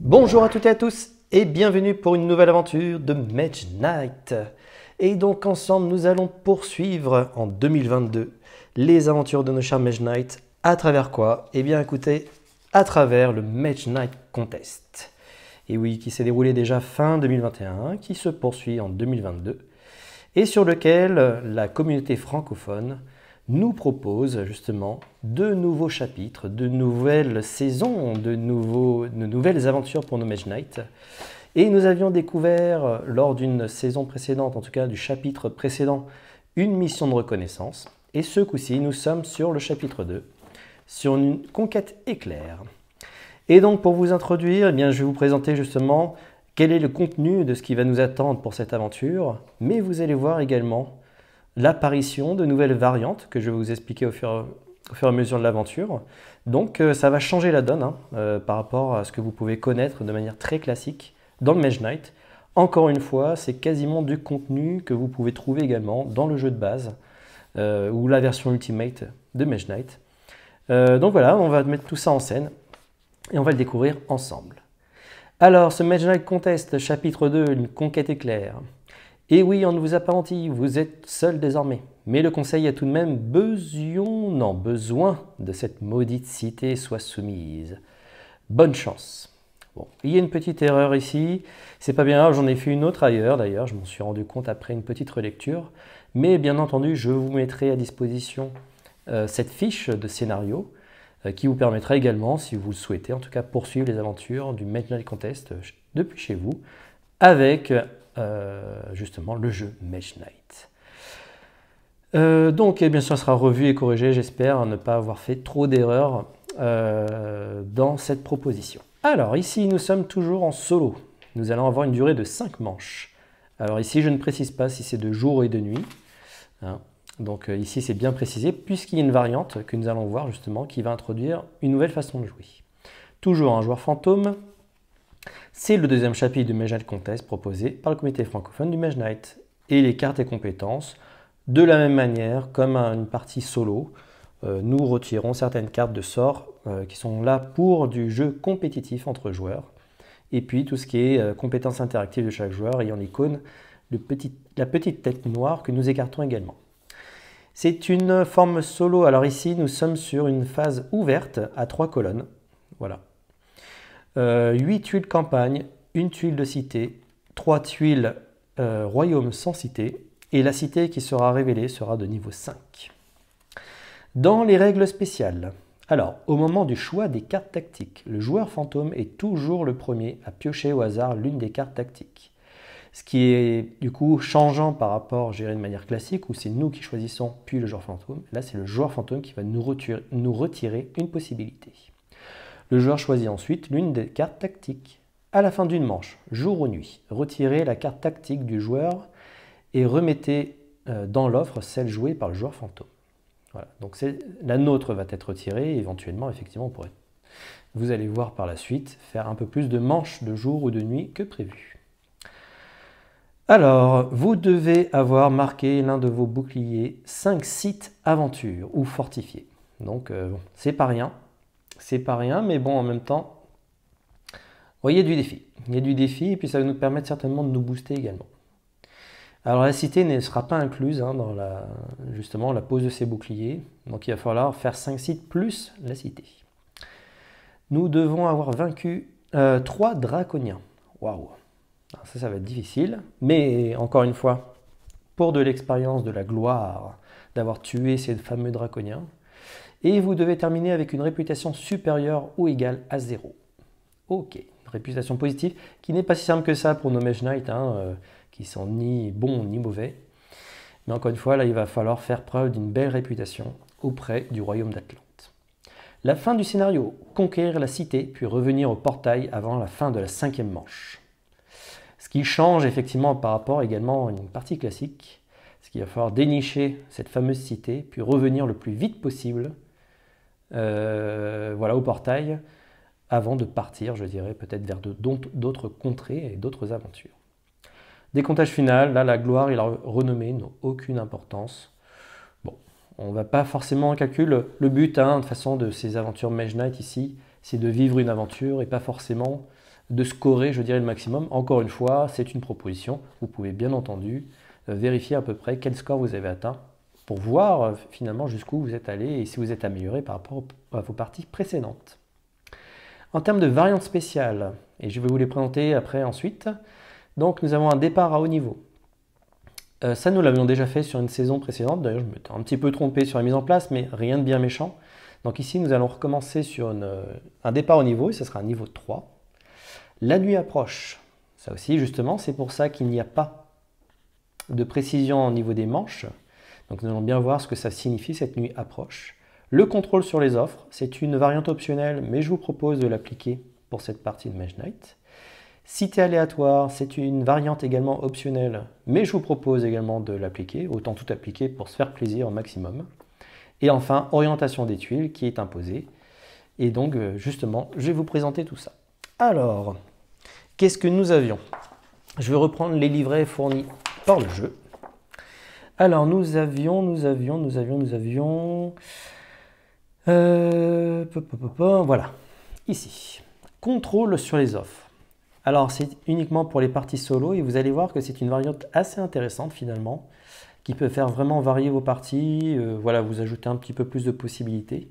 Bonjour à toutes et à tous et bienvenue pour une nouvelle aventure de Mage Knight. Et donc ensemble nous allons poursuivre en 2022 les aventures de nos chers Mage Knight. À travers quoi? Eh bien écoutez, à travers le Mage Knight Contest. Et oui, qui s'est déroulé déjà fin 2021, qui se poursuit en 2022 et sur lequel la communauté francophone nous propose justement de nouveaux chapitres, de nouvelles saisons, de nouvelles aventures pour nos Mage Knight. Et nous avions découvert lors d'une saison précédente, en tout cas du chapitre précédent, une mission de reconnaissance. Et ce coup-ci, nous sommes sur le chapitre 2, sur une conquête éclair. Et donc pour vous introduire, eh bien, je vais vous présenter justement quel est le contenu de ce qui va nous attendre pour cette aventure. Mais vous allez voir également l'apparition de nouvelles variantes que je vais vous expliquer au fur et à mesure de l'aventure. Donc ça va changer la donne par rapport à ce que vous pouvez connaître de manière très classique dans le Mage Knight. Encore une fois, c'est quasiment du contenu que vous pouvez trouver également dans le jeu de base ou la version Ultimate de Mage Knight. Donc voilà, on va mettre tout ça en scène et on va le découvrir ensemble. Alors, ce Mage Knight Contest, chapitre 2, une conquête éclair. Et oui, on ne vous a pas menti, vous êtes seul désormais. Mais le conseil a tout de même besoin de cette maudite cité soit soumise. Bonne chance. Bon, il y a une petite erreur ici, c'est pas bien grave, j'en ai fait une autre ailleurs d'ailleurs, je m'en suis rendu compte après une petite relecture. Mais bien entendu, je vous mettrai à disposition cette fiche de scénario qui vous permettra également, si vous le souhaitez, en tout cas poursuivre les aventures du Mage Knight Contest depuis chez vous, avec justement le jeu Mage Knight. Donc bien sûr, ça sera revu et corrigé, j'espère ne pas avoir fait trop d'erreurs dans cette proposition. Alors ici, nous sommes toujours en solo. Nous allons avoir une durée de 5 manches. Alors ici, je ne précise pas si c'est de jour et de nuit. Donc ici, c'est bien précisé, puisqu'il y a une variante que nous allons voir justement qui va introduire une nouvelle façon de jouer. Toujours un joueur fantôme. C'est le deuxième chapitre du Mage Knight Contest proposé par le comité francophone du Mage Knight. Et les cartes et compétences, de la même manière, comme une partie solo, nous retirons certaines cartes de sort qui sont là pour du jeu compétitif entre joueurs. Et puis tout ce qui est compétences interactives de chaque joueur ayant l'icône, la petite tête noire que nous écartons également. C'est une forme solo. Alors ici, nous sommes sur une phase ouverte à 3 colonnes. Voilà. 8 tuiles campagne, une tuile de cité, 3 tuiles royaume sans cité, et la cité qui sera révélée sera de niveau 5. Dans les règles spéciales, alors au moment du choix des cartes tactiques, le joueur fantôme est toujours le premier à piocher au hasard l'une des cartes tactiques. Ce qui est du coup changeant par rapport, je dirais, de manière classique, où c'est nous qui choisissons puis le joueur fantôme. Là, c'est le joueur fantôme qui va nous retirer une possibilité. Le joueur choisit ensuite l'une des cartes tactiques. À la fin d'une manche, jour ou nuit, retirez la carte tactique du joueur et remettez dans l'offre celle jouée par le joueur fantôme. Voilà. Donc la nôtre va être retirée et éventuellement, effectivement, on pourrait, vous allez voir par la suite, faire un peu plus de manches de jour ou de nuit que prévu. Alors, vous devez avoir marqué l'un de vos boucliers 5 sites aventures ou fortifiés. Donc, bon, c'est pas rien. C'est pas rien, mais bon, en même temps, il y a du défi. Il y a du défi, et puis ça va nous permettre certainement de nous booster également. Alors, la cité ne sera pas incluse dans justement la pose de ces boucliers. Donc, il va falloir faire 5 sites plus la cité. Nous devons avoir vaincu 3 draconiens. Waouh! Ça va être difficile. Mais, encore une fois, pour de l'expérience, de la gloire, d'avoir tué ces fameux draconiens. Et vous devez terminer avec une réputation supérieure ou égale à 0. Ok, une réputation positive qui n'est pas si simple que ça pour nos Mage Knight, qui sont ni bons ni mauvais. Mais encore une fois, là, il va falloir faire preuve d'une belle réputation auprès du royaume d'Atlante. La fin du scénario, conquérir la cité, puis revenir au portail avant la fin de la 5e manche. Ce qui change effectivement par rapport également à une partie classique, c'est qu'il va falloir dénicher cette fameuse cité, puis revenir le plus vite possible. Voilà, voilà, au portail avant de partir, je dirais, peut-être vers d'autres contrées et d'autres aventures. Décomptage final, là la gloire et la renommée n'ont aucune importance. Bon, on ne va pas forcément calculer le but de toute façon de ces aventures Mage Knight ici, c'est de vivre une aventure et pas forcément de scorer, je dirais, le maximum. Encore une fois, c'est une proposition. Vous pouvez bien entendu vérifier à peu près quel score vous avez atteint pour voir finalement jusqu'où vous êtes allé et si vous êtes amélioré par rapport à vos parties précédentes. En termes de variantes spéciales, et je vais vous les présenter après ensuite, donc nous avons un départ à haut niveau. Ça, nous l'avions déjà fait sur une saison précédente. D'ailleurs, je me suis un petit peu trompé sur la mise en place, mais rien de bien méchant. Donc ici, nous allons recommencer sur un départ au niveau, et ce sera un niveau 3. La nuit approche. Ça aussi, justement, c'est pour ça qu'il n'y a pas de précision au niveau des manches. Donc nous allons bien voir ce que ça signifie, cette nuit approche. Le contrôle sur les offres, c'est une variante optionnelle, mais je vous propose de l'appliquer pour cette partie de Mage Knight. Cité aléatoire, c'est une variante également optionnelle, mais je vous propose également de l'appliquer, autant tout appliquer pour se faire plaisir au maximum. Et enfin, orientation des tuiles qui est imposée. Et donc, justement, je vais vous présenter tout ça. Alors, qu'est-ce que nous avions? Je vais reprendre les livrets fournis par le jeu. Alors, nous avions, voilà, ici. Contrôle sur les offres. Alors, c'est uniquement pour les parties solo et vous allez voir que c'est une variante assez intéressante finalement, qui peut faire vraiment varier vos parties, voilà, vous ajoutez un petit peu plus de possibilités.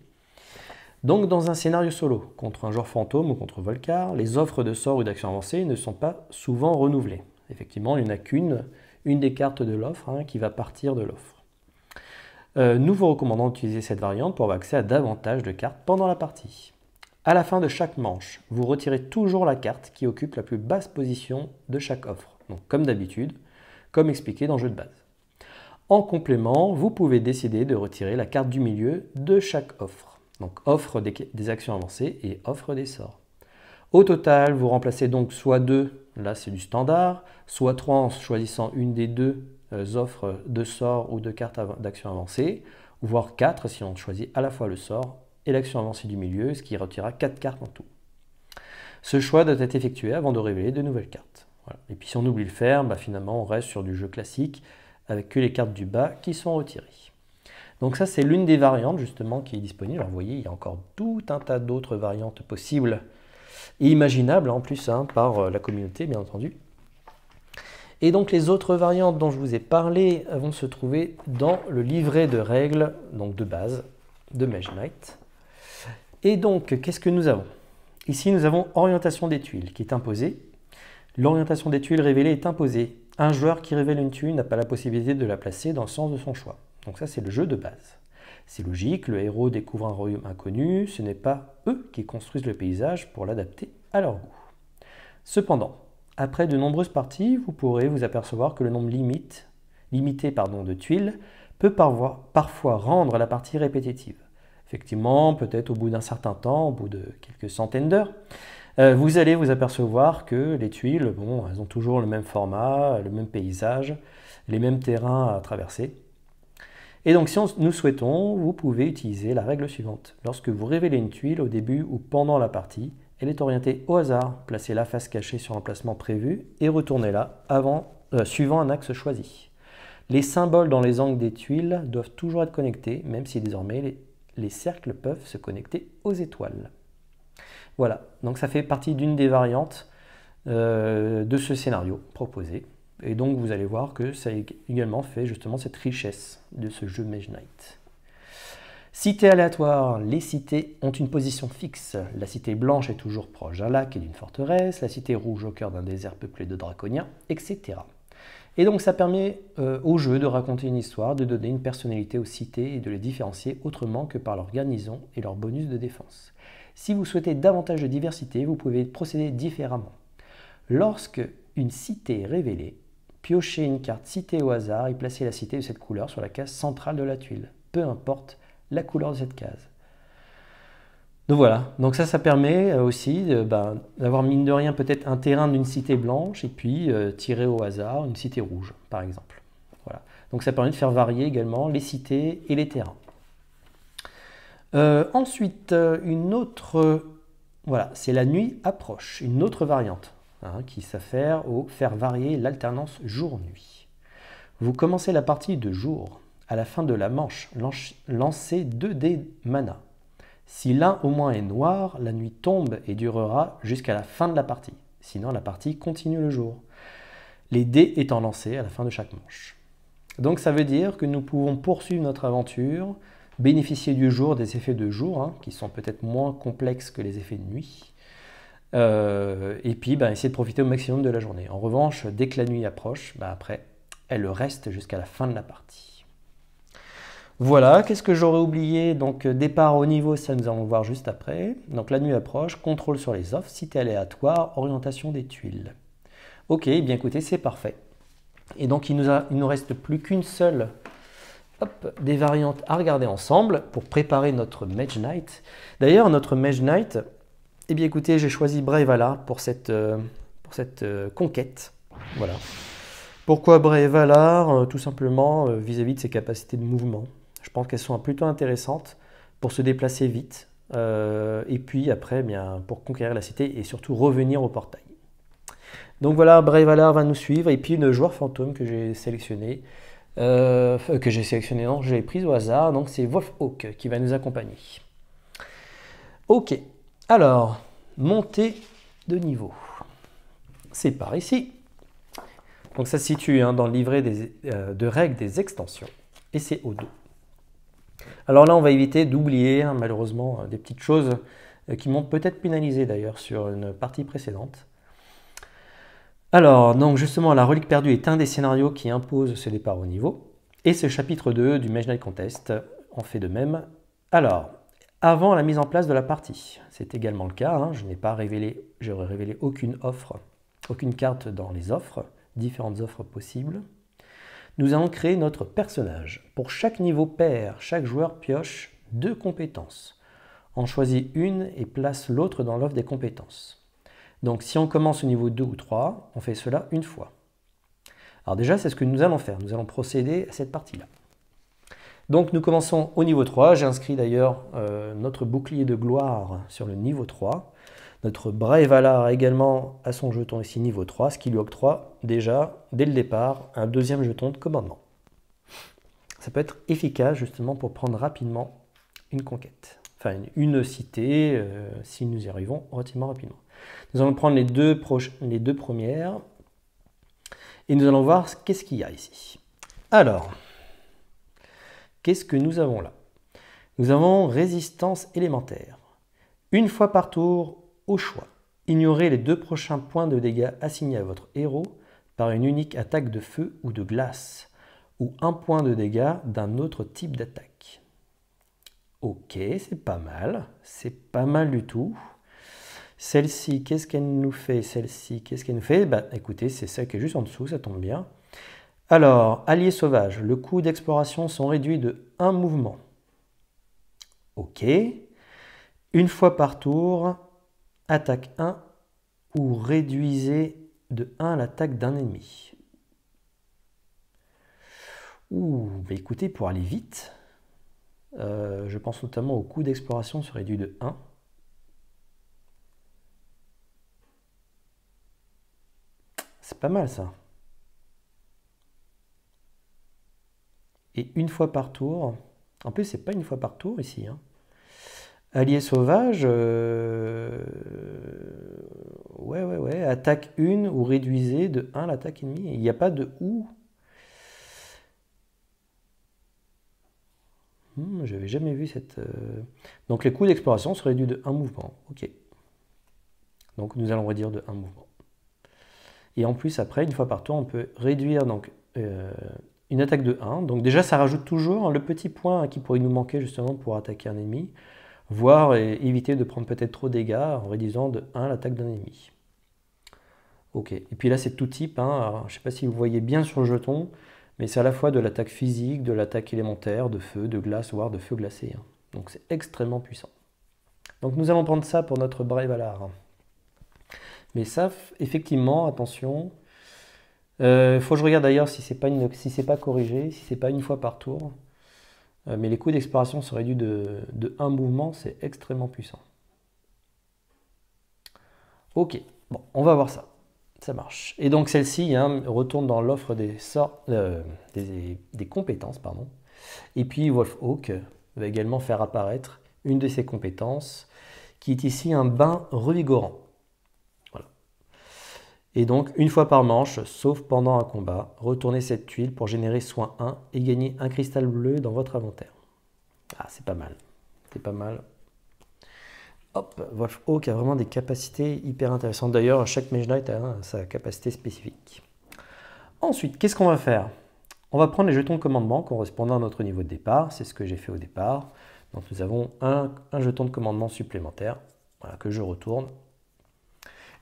Donc, dans un scénario solo, contre un joueur fantôme ou contre Volcar, les offres de sorts ou d'actions avancées ne sont pas souvent renouvelées. Effectivement, il n'y en a qu'une des cartes de l'offre qui va partir de l'offre. Nous vous recommandons d'utiliser cette variante pour avoir accès à davantage de cartes pendant la partie. À la fin de chaque manche, vous retirez toujours la carte qui occupe la plus basse position de chaque offre. Donc, comme d'habitude, comme expliqué dans le jeu de base. En complément, vous pouvez décider de retirer la carte du milieu de chaque offre. Donc offre des actions avancées et offre des sorts. Au total, vous remplacez donc soit 2, là c'est du standard, soit 3 en choisissant une des deux offres de sorts ou de cartes d'actions avancées, voire 4 si on choisit à la fois le sort et l'action avancée du milieu, ce qui retirera 4 cartes en tout. Ce choix doit être effectué avant de révéler de nouvelles cartes. Voilà. Et puis si on oublie de le faire, finalement on reste sur du jeu classique avec que les cartes du bas qui sont retirées. Donc ça c'est l'une des variantes justement qui est disponible. Alors vous voyez, il y a encore tout un tas d'autres variantes possibles et imaginables en plus par la communauté bien entendu. Et donc les autres variantes dont je vous ai parlé vont se trouver dans le livret de règles donc de base de Mage Knight. Et donc qu'est-ce que nous avons? Ici nous avons orientation des tuiles qui est imposée. L'orientation des tuiles révélée est imposée. Un joueur qui révèle une tuile n'a pas la possibilité de la placer dans le sens de son choix. Donc ça c'est le jeu de base. C'est logique, le héros découvre un royaume inconnu, ce n'est pas eux qui construisent le paysage pour l'adapter à leur goût. Cependant, après de nombreuses parties, vous pourrez vous apercevoir que le nombre limité de tuiles peut parfois rendre la partie répétitive. Effectivement, peut-être au bout d'un certain temps, au bout de quelques centaines d'heures, vous allez vous apercevoir que les tuiles, elles ont toujours le même format, le même paysage, les mêmes terrains à traverser. Et donc, si nous souhaitons, vous pouvez utiliser la règle suivante. Lorsque vous révélez une tuile au début ou pendant la partie, elle est orientée au hasard. Placez-la face cachée sur l'emplacement prévu et retournez-la suivant un axe choisi. Les symboles dans les angles des tuiles doivent toujours être connectés, même si désormais les cercles peuvent se connecter aux étoiles. Voilà, donc ça fait partie d'une des variantes de ce scénario proposé. Et donc vous allez voir que ça également fait justement cette richesse de ce jeu Mage Knight. Cité aléatoire, les cités ont une position fixe. La cité blanche est toujours proche d'un lac et d'une forteresse, la cité rouge au cœur d'un désert peuplé de draconiens, etc. Et donc ça permet au jeu de raconter une histoire, de donner une personnalité aux cités et de les différencier autrement que par leur garnison et leur bonus de défense. Si vous souhaitez davantage de diversité, vous pouvez procéder différemment. Lorsque une cité est révélée, piochez une carte cité au hasard et placez la cité de cette couleur sur la case centrale de la tuile, peu importe la couleur de cette case. Donc voilà, donc ça permet aussi d'avoir mine de rien peut-être un terrain d'une cité blanche et puis tirer au hasard une cité rouge par exemple. Voilà. Donc ça permet de faire varier également les cités et les terrains. Ensuite, une autre, voilà, c'est la nuit approche, une autre variante hein, qui s'affaire au faire varier l'alternance jour-nuit. Vous commencez la partie de jour. À la fin de la manche, lancez 2 dés mana. Si l'un au moins est noir, la nuit tombe et durera jusqu'à la fin de la partie. Sinon, la partie continue le jour. Les dés étant lancés à la fin de chaque manche. Donc ça veut dire que nous pouvons poursuivre notre aventure, bénéficier du jour, des effets de jour, hein, qui sont peut-être moins complexes que les effets de nuit, et puis essayer de profiter au maximum de la journée. En revanche, dès que la nuit approche, après, elle reste jusqu'à la fin de la partie. Voilà, qu'est-ce que j'aurais oublié? Donc départ au niveau, ça nous allons voir juste après. Donc la nuit approche, contrôle sur les offres, cité aléatoire, orientation des tuiles. Ok, bien écoutez, c'est parfait. Et donc il nous reste plus qu'une seule des variantes à regarder ensemble pour préparer notre Mage Knight. D'ailleurs, notre Mage Knight, eh bien écoutez, j'ai choisi Brave Valar pour cette conquête. Voilà. Pourquoi Brave Valar? Tout simplement vis-à-vis de ses capacités de mouvement. Je pense qu'elles sont plutôt intéressantes pour se déplacer vite. Et puis après, pour conquérir la cité et surtout revenir au portail. Donc voilà, Brave Valar va nous suivre. Et puis le joueur fantôme que j'ai sélectionné. Non, j'ai pris au hasard. Donc c'est Wolfhawk qui va nous accompagner. Ok. Alors, montée de niveau. C'est par ici. Donc ça se situe dans le livret de règles des extensions. Et c'est au dos. Alors là, on va éviter d'oublier, malheureusement, des petites choses qui m'ont peut-être pénalisé d'ailleurs sur une partie précédente. Alors, donc justement, la relique perdue est un des scénarios qui impose ce départ au niveau. Et ce chapitre 2 du Mage Knight Contest en fait de même. Alors, avant la mise en place de la partie, c'est également le cas. Je n'ai pas révélé, j'aurais révélé aucune offre, aucune carte dans les offres, différentes offres possibles. Nous allons créer notre personnage. Pour chaque niveau pair, chaque joueur pioche 2 compétences. On choisit une et place l'autre dans l'offre des compétences. Donc si on commence au niveau 2 ou 3, on fait cela une fois. Alors déjà, c'est ce que nous allons faire. Nous allons procéder à cette partie-là. Donc nous commençons au niveau 3. J'ai inscrit d'ailleurs notre bouclier de gloire sur le niveau 3. Notre Brave Valar également à son jeton ici niveau 3, ce qui lui octroie déjà, dès le départ, un deuxième jeton de commandement. Ça peut être efficace justement pour prendre rapidement une conquête. Enfin, une cité, si nous y arrivons relativement rapidement. Nous allons prendre les deux premières et nous allons voir qu'est-ce qu'il y a ici. Alors, qu'est-ce que nous avons là? Nous avons résistance élémentaire. Une fois par tour, au choix, ignorez les 2 prochains points de dégâts assignés à votre héros par une unique attaque de feu ou de glace, ou un point de dégâts d'un autre type d'attaque. Ok, c'est pas mal du tout. Celle-ci, qu'est-ce qu'elle nous fait? Celle-ci, qu'est-ce qu'elle nous fait? Écoutez, c'est celle qui est juste en dessous, ça tombe bien. Alors, alliés sauvages, le coût d'exploration sont réduits de 1 mouvement. Ok. Une fois par tour, attaque 1 ou réduisez de 1 l'attaque d'un ennemi. Écoutez, pour aller vite, je pense notamment au coût d'exploration se réduit de 1. C'est pas mal ça. Et une fois par tour, en plus c'est pas une fois par tour ici, Allié sauvage, ouais, attaque 1 ou réduisez de 1 l'attaque ennemie. Il n'y a pas de ou. J'avais jamais vu cette... Donc les coûts d'exploration se réduisent de 1 mouvement. Ok. Donc nous allons réduire de 1 mouvement. Et en plus après, une fois par tour, on peut réduire donc, une attaque de 1. Donc déjà ça rajoute toujours le petit point qui pourrait nous manquer justement pour attaquer un ennemi. Voire éviter de prendre peut-être trop de dégâts en réduisant de 1 l'attaque d'un ennemi. Ok, et puis là c'est tout type, Alors, je ne sais pas si vous voyez bien sur le jeton, mais c'est à la fois de l'attaque physique, de l'attaque élémentaire, de feu, de glace, voire de feu glacé. Donc c'est extrêmement puissant. Donc nous allons prendre ça pour notre Brave Valar. Mais ça, effectivement, attention, faut que je regarde d'ailleurs si c'est pas corrigé, si c'est pas une fois par tour. mais les coûts d'exploration sont réduits de un mouvement, c'est extrêmement puissant. Ok, bon, on va voir ça. Ça marche. Et donc celle-ci retourne dans l'offre des compétences, pardon. Et puis Wolfhawk va également faire apparaître une de ses compétences, qui est ici un bain revigorant. Voilà. Et donc, une fois par manche, sauf pendant un combat, retournez cette tuile pour générer soin 1 et gagner un cristal bleu dans votre inventaire. Ah, c'est pas mal. C'est pas mal. Hop, Wolfhawk a vraiment des capacités hyper intéressantes. D'ailleurs, chaque Mage Knight a sa capacité spécifique. Ensuite, qu'est-ce qu'on va faire? On va prendre les jetons de commandement correspondant à notre niveau de départ. C'est ce que j'ai fait au départ. Donc nous avons un jeton de commandement supplémentaire, voilà, que je retourne.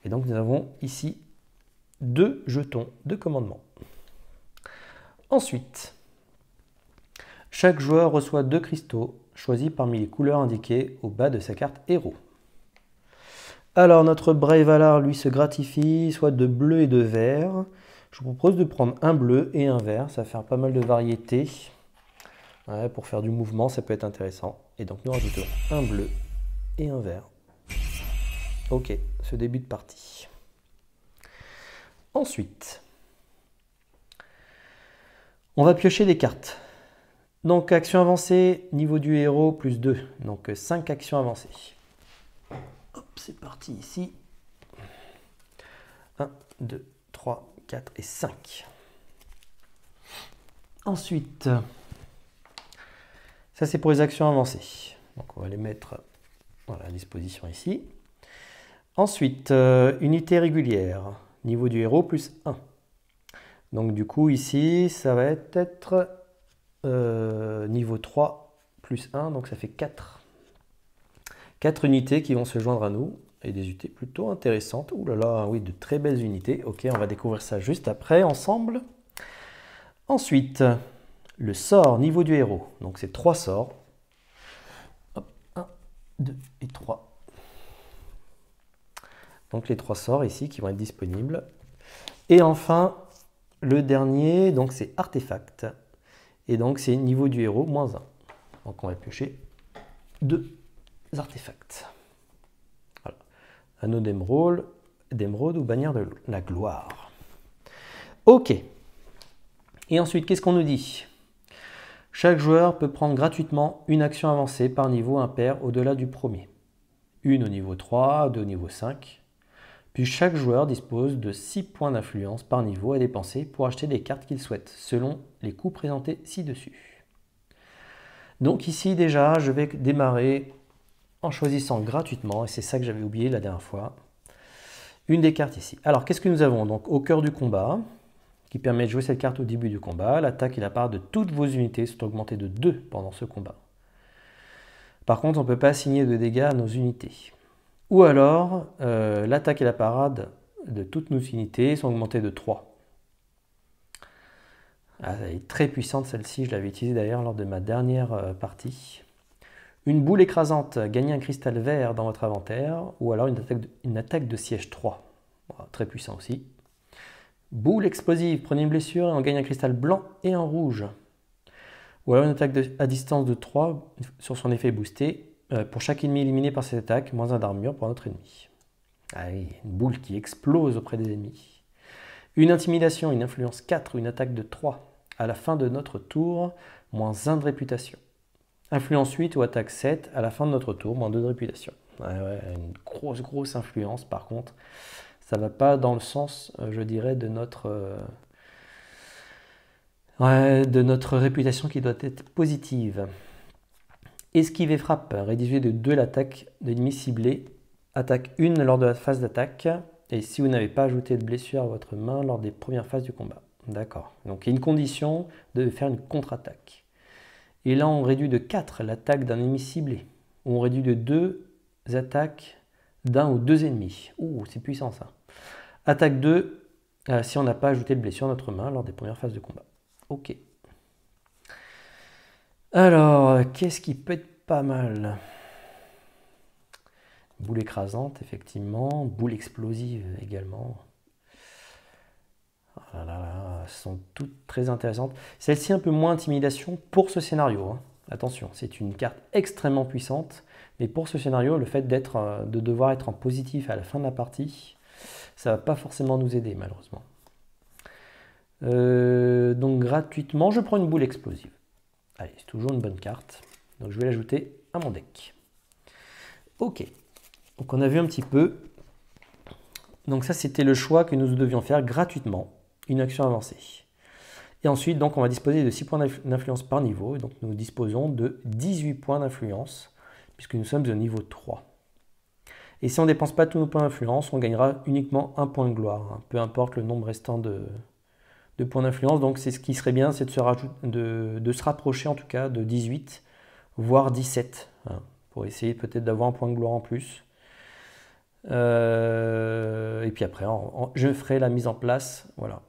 Et donc nous avons ici 2 jetons de commandement. Ensuite, chaque joueur reçoit 2 cristaux choisis parmi les couleurs indiquées au bas de sa carte héros. Alors notre Brave Valar, lui, se gratifie soit de bleu et de vert. Je vous propose de prendre un bleu et un vert, ça va faire pas mal de variété. Ouais, pour faire du mouvement, ça peut être intéressant. Et donc nous rajoutons un bleu et un vert. Ok, ce début de partie. Ensuite, on va piocher des cartes. Donc action avancée, niveau du héros, plus 2. Donc 5 actions avancées. Hop, c'est parti ici. 1, 2, 3, 4 et 5. Ensuite, ça c'est pour les actions avancées. Donc on va les mettre voilà, à disposition ici. Ensuite, unité régulière, niveau du héros plus 1. Donc du coup ici, ça va être niveau 3 plus 1, donc ça fait 4. 4 unités qui vont se joindre à nous, et des unités plutôt intéressantes. Ouh là là, oui, de très belles unités. Ok, on va découvrir ça juste après, ensemble. Ensuite, le sort, niveau du héros. Donc c'est 3 sorts. Hop, 1, 2 et 3. Donc les 3 sorts ici qui vont être disponibles. Et enfin, le dernier, donc c'est artefact. Et donc c'est niveau du héros, moins 1. Donc on va piocher 2 artefacts. Voilà. Anneau d'émeraude ou bannière de la gloire. Ok. Et ensuite, qu'est-ce qu'on nous dit? Chaque joueur peut prendre gratuitement une action avancée par niveau impair au-delà du premier. Une au niveau 3, 2 au niveau 5. Puis chaque joueur dispose de 6 points d'influence par niveau à dépenser pour acheter des cartes qu'il souhaite, selon les coûts présentés ci-dessus. Donc ici déjà, je vais démarrer en choisissant gratuitement, et c'est ça que j'avais oublié la dernière fois, une des cartes ici. Alors qu'est-ce que nous avons? Donc au cœur du combat, qui permet de jouer cette carte au début du combat. L'attaque et la part de toutes vos unités sont augmentées de 2 pendant ce combat. Par contre, on ne peut pas assigner de dégâts à nos unités. Ou alors, l'attaque et la parade de toutes nos unités sont augmentées de 3. Ah, elle est très puissante celle-ci, je l'avais utilisée d'ailleurs lors de ma dernière partie. Une boule écrasante, gagnez un cristal vert dans votre inventaire, ou alors une attaque de siège 3. Voilà, très puissant aussi. Boule explosive, prenez une blessure et on gagne un cristal blanc et un rouge. Ou alors une attaque à distance de 3 sur son effet boosté. Pour chaque ennemi éliminé par cette attaque, moins 1 d'armure pour notre ennemi. Ah oui, une boule qui explose auprès des ennemis. Une intimidation, une influence 4 ou une attaque de 3. À la fin de notre tour, moins 1 de réputation. Influence 8 ou attaque 7, à la fin de notre tour, moins 2 de réputation. Ouais, une grosse influence par contre. Ça ne va pas dans le sens, je dirais, de notre réputation qui doit être positive. Esquive et frappe, réduisez de 2 l'attaque de l'ennemi ciblé. Attaque 1 lors de la phase d'attaque. Et si vous n'avez pas ajouté de blessure à votre main lors des premières phases du combat. D'accord. Donc il y a une condition de faire une contre-attaque. Et là on réduit de 4 l'attaque d'un ennemi ciblé. Ou on réduit de 2 attaques d'un ou 2 ennemis. Ouh, c'est puissant ça. Attaque 2, si on n'a pas ajouté de blessure à notre main lors des premières phases de combat. Ok. Alors, qu'est-ce qui peut être pas mal? Boule écrasante, effectivement. Boule explosive également. Ah là là, elles sont toutes très intéressantes. Celle-ci un peu moins intimidation pour ce scénario. Hein. Attention, c'est une carte extrêmement puissante, mais pour ce scénario, le fait de devoir être en positif à la fin de la partie, ça ne va pas forcément nous aider malheureusement. Donc gratuitement, je prends une boule explosive. Allez, c'est toujours une bonne carte. Donc je vais l'ajouter à mon deck. Ok, donc on a vu un petit peu. Donc ça, c'était le choix que nous devions faire gratuitement, une action avancée. Et ensuite, donc, on va disposer de 6 points d'influence par niveau. Et donc nous disposons de 18 points d'influence, puisque nous sommes au niveau 3. Et si on ne dépense pas tous nos points d'influence, on gagnera uniquement un point de gloire, hein, peu importe le nombre restant de points d'influence. Donc c'est ce qui serait bien, c'est de se rapprocher en tout cas de 18, voire 17, hein, pour essayer peut-être d'avoir un point de gloire en plus. Et puis après, je ferai la mise en place, voilà.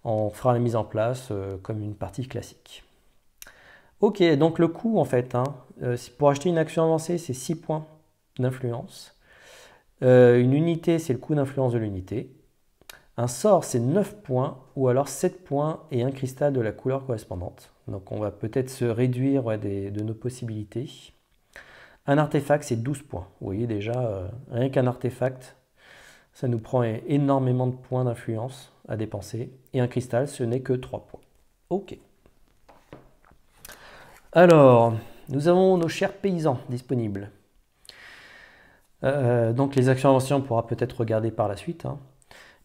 On fera la une mise en place comme une partie classique. Ok, donc le coût en fait, hein, pour acheter une action avancée, c'est 6 points d'influence. Une unité, c'est le coût d'influence de l'unité. Un sort, c'est 9 points, ou alors 7 points et un cristal de la couleur correspondante. Donc on va peut-être se réduire de nos possibilités. Un artefact, c'est 12 points. Vous voyez déjà, rien qu'un artefact, ça nous prend énormément de points d'influence à dépenser. Et un cristal, ce n'est que 3 points. Ok. Alors, nous avons nos chers paysans disponibles. Donc les actions avancées, on pourra peut-être regarder par la suite. Hein.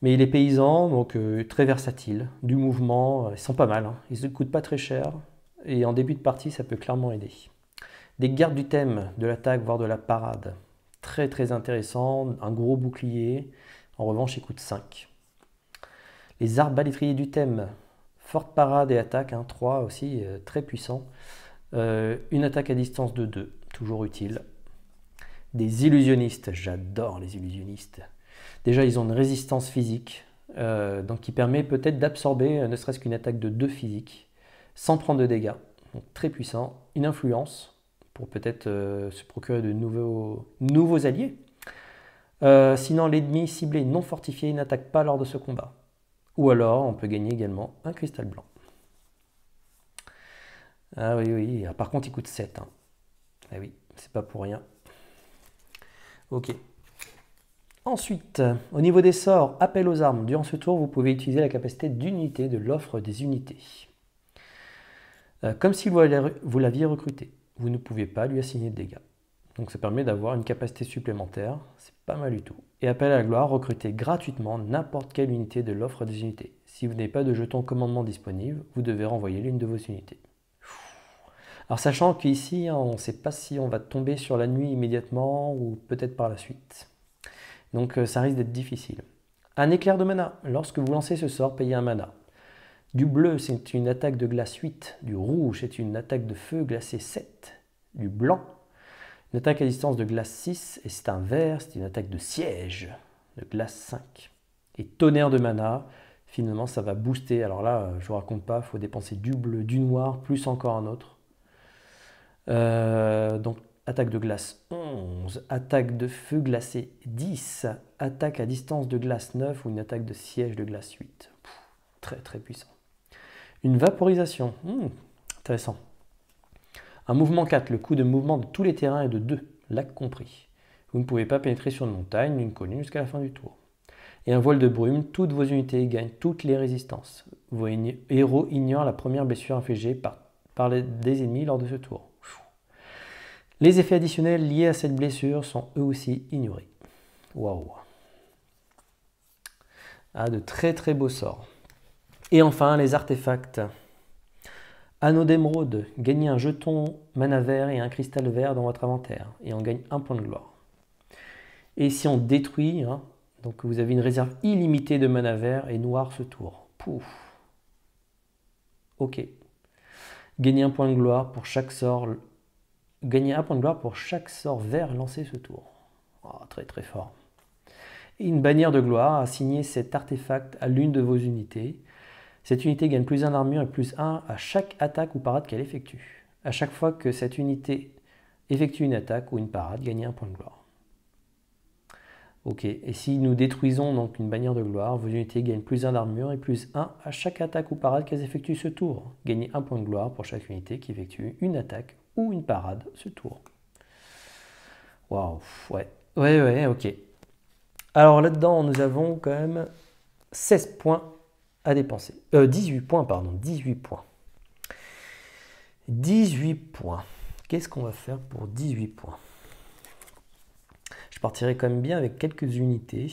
Mais les paysans, donc très versatiles, du mouvement, ils sont pas mal. Hein. Ils ne coûtent pas très cher. Et en début de partie, ça peut clairement aider. Des gardes du thème, de l'attaque, voire de la parade. Très très intéressant. Un gros bouclier. En revanche, il coûte 5. Les arbalétriers du thème, forte parade et attaque, hein, 3 aussi, très puissant. Une attaque à distance de 2, toujours utile. Des illusionnistes, j'adore les illusionnistes. Déjà, ils ont une résistance physique, donc qui permet peut-être d'absorber ne serait-ce qu'une attaque de 2 physique, sans prendre de dégâts. Donc, très puissant. Une influence, pour peut-être se procurer de nouveaux alliés. Sinon, l'ennemi ciblé non fortifié n'attaque pas lors de ce combat. Ou alors, on peut gagner également un cristal blanc. Ah oui, oui. Ah, par contre, il coûte 7. Hein. Ah oui, c'est pas pour rien. Ok. Ensuite, au niveau des sorts, appel aux armes. Durant ce tour, vous pouvez utiliser la capacité d'unité de l'offre des unités. Comme si vous l'aviez recruté. Vous ne pouvez pas lui assigner de dégâts. Donc ça permet d'avoir une capacité supplémentaire. C'est pas mal du tout. Et appel à la gloire, recrutez gratuitement n'importe quelle unité de l'offre des unités. Si vous n'avez pas de jeton commandement disponible, vous devez renvoyer l'une de vos unités. Alors sachant qu'ici, hein, on ne sait pas si on va tomber sur la nuit immédiatement ou peut-être par la suite. Donc ça risque d'être difficile. Un éclair de mana. Lorsque vous lancez ce sort, payez un mana. Du bleu, c'est une attaque de glace 8. Du rouge, c'est une attaque de feu glacé 7. Du blanc, une attaque à distance de glace 6. Et c'est un vert, c'est une attaque de siège de glace 5. Et tonnerre de mana, finalement ça va booster. Alors là, je ne vous raconte pas, il faut dépenser du bleu, du noir, plus encore un autre. Donc attaque de glace 11, attaque de feu glacé 10, attaque à distance de glace 9 ou une attaque de siège de glace 8. Très très puissant. Une vaporisation, intéressant. Un mouvement 4, le coût de mouvement de tous les terrains est de 2, lac compris. Vous ne pouvez pas pénétrer sur une montagne, une colline jusqu'à la fin du tour. Et un voile de brume, toutes vos unités gagnent toutes les résistances. Vos héros ignorent la première blessure infligée par des ennemis lors de ce tour. Les effets additionnels liés à cette blessure sont eux aussi ignorés. Waouh! Ah, de très très beaux sorts. Et enfin, les artefacts. Anneau d'émeraude, gagnez un jeton mana vert et un cristal vert dans votre inventaire. Et on gagne un point de gloire. Et si on détruit, hein, donc vous avez une réserve illimitée de mana vert et noir ce tour. Pouf! Ok. Gagnez un point de gloire pour chaque sort. Gagnez un point de gloire pour chaque sort vert lancé ce tour. Oh, très très fort. Et une bannière de gloire, assignez cet artefact à l'une de vos unités. Cette unité gagne plus 1 d'armure et plus 1 à chaque attaque ou parade qu'elle effectue. À chaque fois que cette unité effectue une attaque ou une parade, gagnez un point de gloire. Ok, et si nous détruisons donc une bannière de gloire, vos unités gagnent plus 1 d'armure et plus 1 à chaque attaque ou parade qu'elles effectuent ce tour. Gagnez 1 point de gloire pour chaque unité qui effectue une attaque ou une parade ce tour. Waouh, ouais. Ouais, ok. Alors là-dedans, nous avons quand même 16 points à dépenser. 18 points, pardon, 18 points. 18 points. Qu'est-ce qu'on va faire pour 18 points? Je partirai quand même bien avec quelques unités.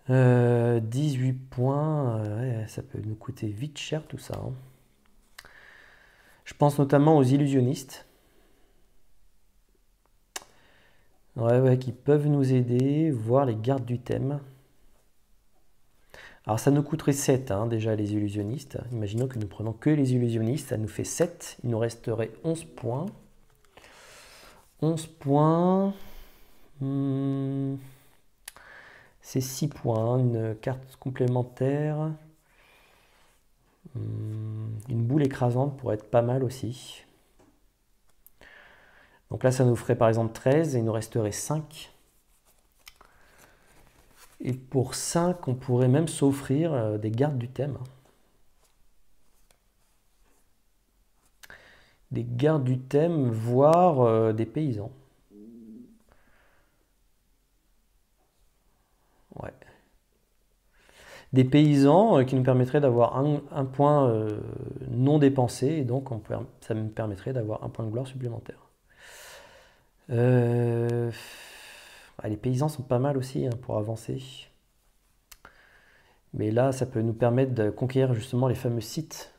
18 points, ouais, ça peut nous coûter vite cher tout ça. Hein. Je pense notamment aux illusionnistes. Ouais, qui peuvent nous aider, voire les gardes du thème. Alors ça nous coûterait 7 hein, déjà les illusionnistes. Imaginons que nous prenons que les illusionnistes, ça nous fait 7. Il nous resterait 11 points. 11 points. C'est 6 points. Une carte complémentaire. Une boule écrasante pourrait être pas mal aussi. Donc là, ça nous ferait par exemple 13 et il nous resterait 5. Et pour 5, on pourrait même s'offrir des gardes du thème. Des gardes du thème, voire des paysans. Ouais. Des paysans qui nous permettraient d'avoir un point non dépensé, et donc ça me permettrait d'avoir un point de gloire supplémentaire. Les paysans sont pas mal aussi hein, pour avancer. Mais là, ça peut nous permettre de conquérir justement les fameux sites.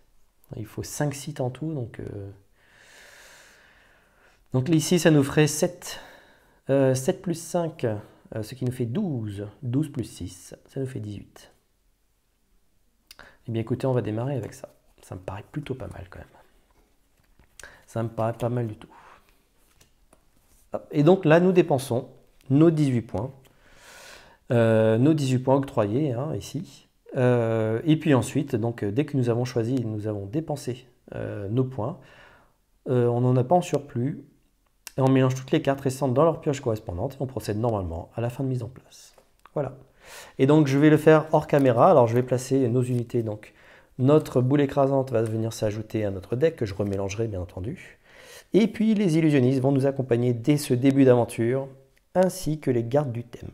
Il faut 5 sites en tout, donc ici, ça nous ferait 7. 7 plus 5, ce qui nous fait 12. 12 plus 6, ça nous fait 18. Eh bien écoutez, on va démarrer avec ça. Ça me paraît plutôt pas mal quand même. Ça me paraît pas mal du tout. Hop. Et donc là, nous dépensons nos 18 points. Nos 18 points octroyés hein, ici. Et puis ensuite, donc, dès que nous avons choisi, nous avons dépensé nos points, on n'en a pas en surplus. Et on mélange toutes les cartes restantes dans leur pioche correspondante et on procède normalement à la fin de mise en place. Voilà. Et donc je vais le faire hors caméra. Alors je vais placer nos unités. Donc notre boule écrasante va venir s'ajouter à notre deck que je remélangerai bien entendu. Et puis les illusionnistes vont nous accompagner dès ce début d'aventure ainsi que les gardes du thème.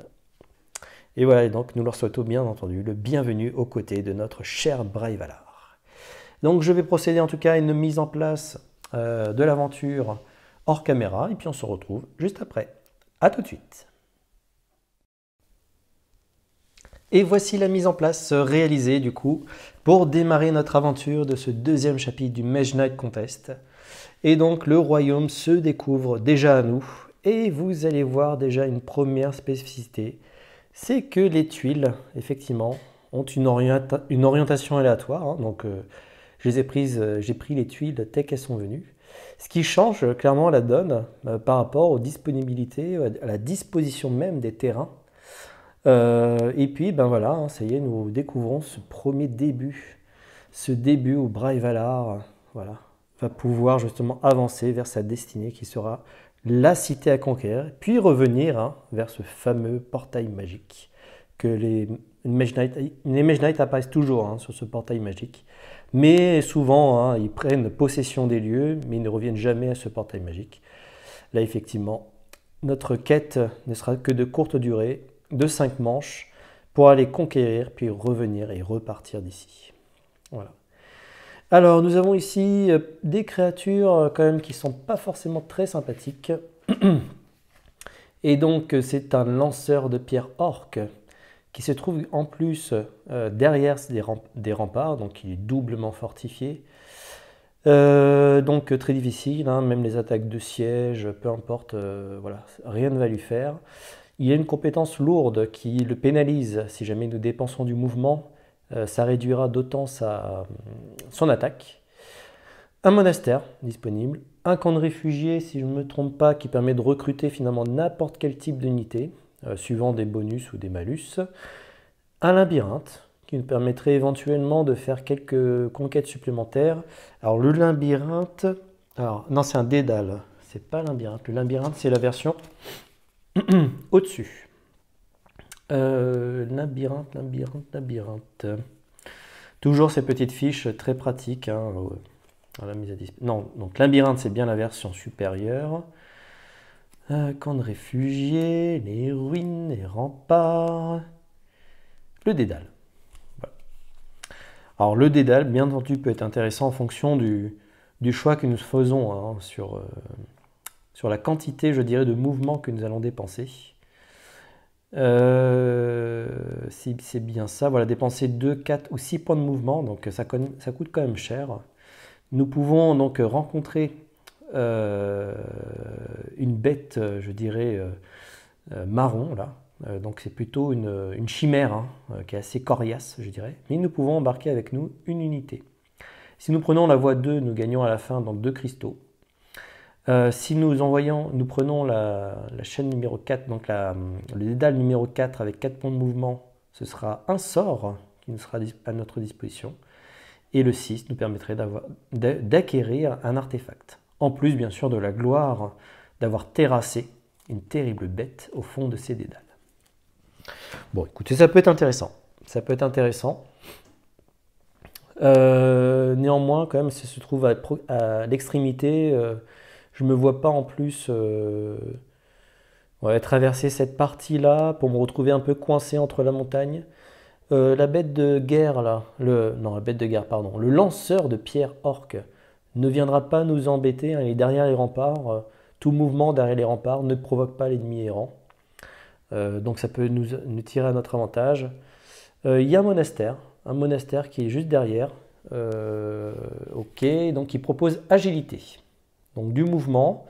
Et voilà, et donc nous leur souhaitons bien entendu le bienvenu aux côtés de notre cher Braille-Valar. Donc je vais procéder en tout cas à une mise en place de l'aventure hors caméra et puis on se retrouve juste après. A tout de suite. Et voici la mise en place réalisée du coup pour démarrer notre aventure de ce deuxième chapitre du Mage Knight Contest. Et donc le royaume se découvre déjà à nous et vous allez voir déjà une première spécificité. C'est que les tuiles, effectivement, ont une orientation aléatoire. Hein, donc j'ai pris les tuiles telles qu'elles sont venues. Ce qui change clairement la donne par rapport aux disponibilités, à la disposition même des terrains. Et puis, ben voilà, hein, ça y est, nous découvrons ce premier début. Ce début où Braille-Valar voilà, va pouvoir justement avancer vers sa destinée qui sera la cité à conquérir, puis revenir hein, vers ce fameux portail magique que les Mage Knights apparaissent toujours hein, sur ce portail magique. Mais souvent, hein, ils prennent possession des lieux, mais ils ne reviennent jamais à ce portail magique. Là, effectivement, notre quête ne sera que de courte durée, de 5 manches, pour aller conquérir, puis revenir et repartir d'ici. Voilà. Alors, nous avons ici des créatures quand même qui ne sont pas forcément très sympathiques. Et donc, c'est un lanceur de pierre orc qui se trouve en plus derrière des remparts, donc il est doublement fortifié. Donc très difficile, hein, même les attaques de siège, peu importe, voilà, rien ne va lui faire. Il a une compétence lourde qui le pénalise si jamais nous dépensons du mouvement, ça réduira d'autant son attaque. Un monastère disponible, un camp de réfugiés si je ne me trompe pas qui permet de recruter finalement n'importe quel type d'unité. Suivant des bonus ou des malus, un labyrinthe qui nous permettrait éventuellement de faire quelques conquêtes supplémentaires. Alors le labyrinthe, alors non c'est un dédale, c'est pas labyrinthe. Le labyrinthe c'est la version Au-dessus. Labyrinthe, labyrinthe, labyrinthe. Toujours ces petites fiches très pratiques. Hein, la mise à non, donc labyrinthe, c'est bien la version supérieure. Camp de réfugiés, les ruines, les remparts. Le dédale. Voilà. Alors le dédale, bien entendu, peut être intéressant en fonction du choix que nous faisons hein, sur la quantité, je dirais, de mouvements que nous allons dépenser. Si c'est bien ça, voilà, dépenser 2, 4 ou 6 points de mouvement, donc ça coûte quand même cher. Nous pouvons donc rencontrer une bête, je dirais, marron, là. Donc c'est plutôt une chimère hein, qui est assez coriace, je dirais. Mais nous pouvons embarquer avec nous une unité. Si nous prenons la voie 2, nous gagnons à la fin donc 2 cristaux. Si nous prenons la chaîne numéro 4, donc le dédale numéro 4 avec 4 points de mouvement, ce sera un sort qui nous sera à notre disposition. Et le 6 nous permettrait d'acquérir un artefact. En plus, bien sûr, de la gloire d'avoir terrassé une terrible bête au fond de ces dédales. Bon, écoutez, ça peut être intéressant. Ça peut être intéressant. Néanmoins, quand même, ça se trouve à l'extrémité. Je ne me vois pas en plus traverser cette partie-là pour me retrouver un peu coincé entre la montagne. La bête de guerre, là, le lanceur de pierre orque ne viendra pas nous embêter. Hein, il est derrière les remparts. Tout mouvement derrière les remparts ne provoque pas l'ennemi errant. Donc ça peut nous tirer à notre avantage. Il y a un monastère qui est juste derrière. Ok, donc il propose agilité. Donc du mouvement.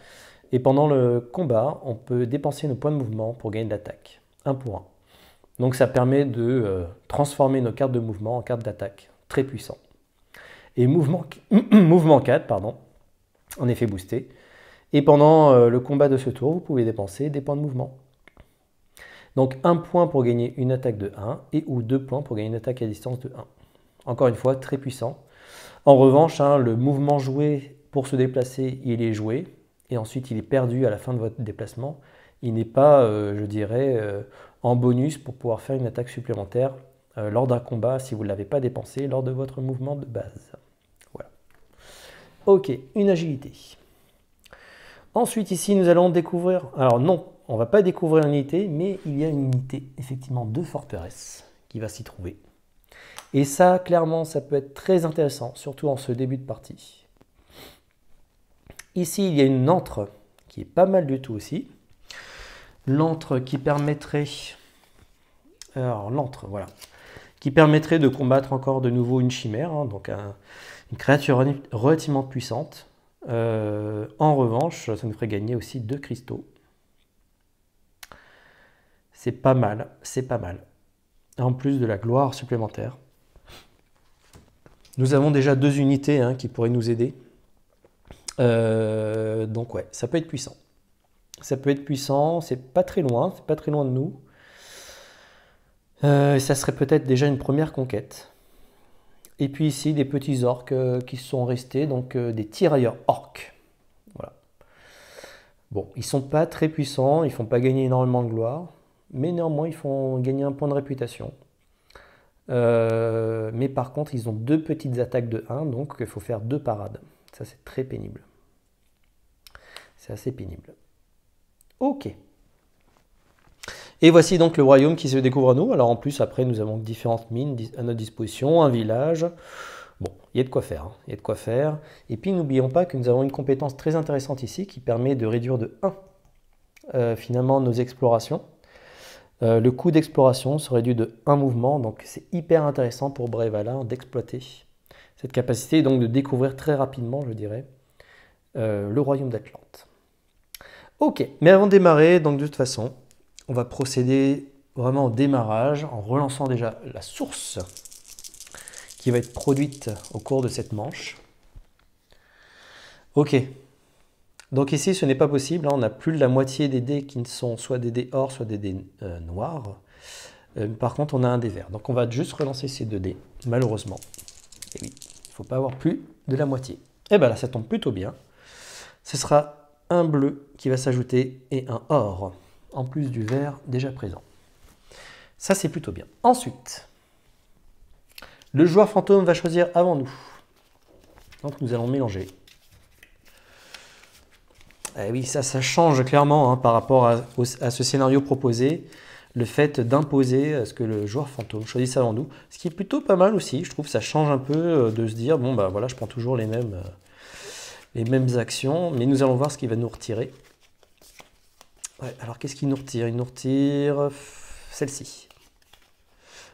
Et pendant le combat, on peut dépenser nos points de mouvement pour gagner de l'attaque. 1 pour 1. Donc ça permet de transformer nos cartes de mouvement en cartes d'attaque. Très puissant. Et mouvement 4, pardon, en effet boosté. Et pendant le combat de ce tour, vous pouvez dépenser des points de mouvement. Donc 1 point pour gagner une attaque de 1 et ou 2 points pour gagner une attaque à distance de 1. Encore une fois, très puissant. En revanche, hein, le mouvement joué pour se déplacer, il est joué. Et ensuite, il est perdu à la fin de votre déplacement. Il n'est pas, je dirais, en bonus pour pouvoir faire une attaque supplémentaire lors d'un combat si vous ne l'avez pas dépensé lors de votre mouvement de base. Voilà. Ok, une agilité. Ensuite, ici, nous allons découvrir... Alors non, on ne va pas découvrir une unité, mais il y a une unité, effectivement, de forteresse qui va s'y trouver. Et ça, clairement, ça peut être très intéressant, surtout en ce début de partie. Ici, il y a une antre qui est pas mal du tout aussi. L'antre qui permettrait... Alors, l'antre, voilà. Qui permettrait de combattre encore de nouveau une chimère, hein, donc une créature relativement puissante. En revanche, ça nous ferait gagner aussi 2 cristaux. C'est pas mal, c'est pas mal. En plus de la gloire supplémentaire. Nous avons déjà 2 unités hein, qui pourraient nous aider. Donc ouais, ça peut être puissant. Ça peut être puissant, c'est pas très loin de nous. Ça serait peut-être déjà une première conquête. Et puis ici, des petits orques qui sont restés, donc des tirailleurs orques. Voilà. Bon, ils sont pas très puissants, ils font pas gagner énormément de gloire, mais néanmoins, ils font gagner un point de réputation. Mais par contre, ils ont 2 petites attaques de 1, donc il faut faire 2 parades. Ça, c'est très pénible. C'est assez pénible. Ok. Et voici donc le royaume qui se découvre à nous. Alors en plus, après, nous avons différentes mines à notre disposition, un village. Bon, il y a de quoi faire. Hein. Il y a de quoi faire. Et puis, n'oublions pas que nous avons une compétence très intéressante ici qui permet de réduire de 1 finalement nos explorations. Le coût d'exploration se réduit de 1 mouvement. Donc, c'est hyper intéressant pour Brévala d'exploiter cette capacité, donc de découvrir très rapidement, je dirais, le royaume d'Atlante. Ok, mais avant de démarrer, donc de toute façon, on va procéder vraiment au démarrage en relançant déjà la source qui va être produite au cours de cette manche. Ok, donc ici ce n'est pas possible, hein, on n'a plus de la moitié des dés qui ne sont soit des dés or, soit des dés noirs. Par contre on a un dé vert, donc on va juste relancer ces 2 dés, malheureusement. Et oui, il ne faut pas avoir plus de la moitié. Et bien là ça tombe plutôt bien. Ce sera un bleu qui va s'ajouter et un or en plus du vert déjà présent. Ça, c'est plutôt bien. Ensuite, le joueur fantôme va choisir avant nous. Donc, nous allons mélanger. Et oui, ça change clairement hein, par rapport à ce scénario proposé. Le fait d'imposer à ce que le joueur fantôme choisisse avant nous. Ce qui est plutôt pas mal aussi. Je trouve que ça change un peu de se dire, bon, bah voilà, je prends toujours les mêmes actions. Mais nous allons voir ce qu'il va nous retirer. Ouais, alors, qu'est-ce qu'il nous retire? Il nous retire celle-ci.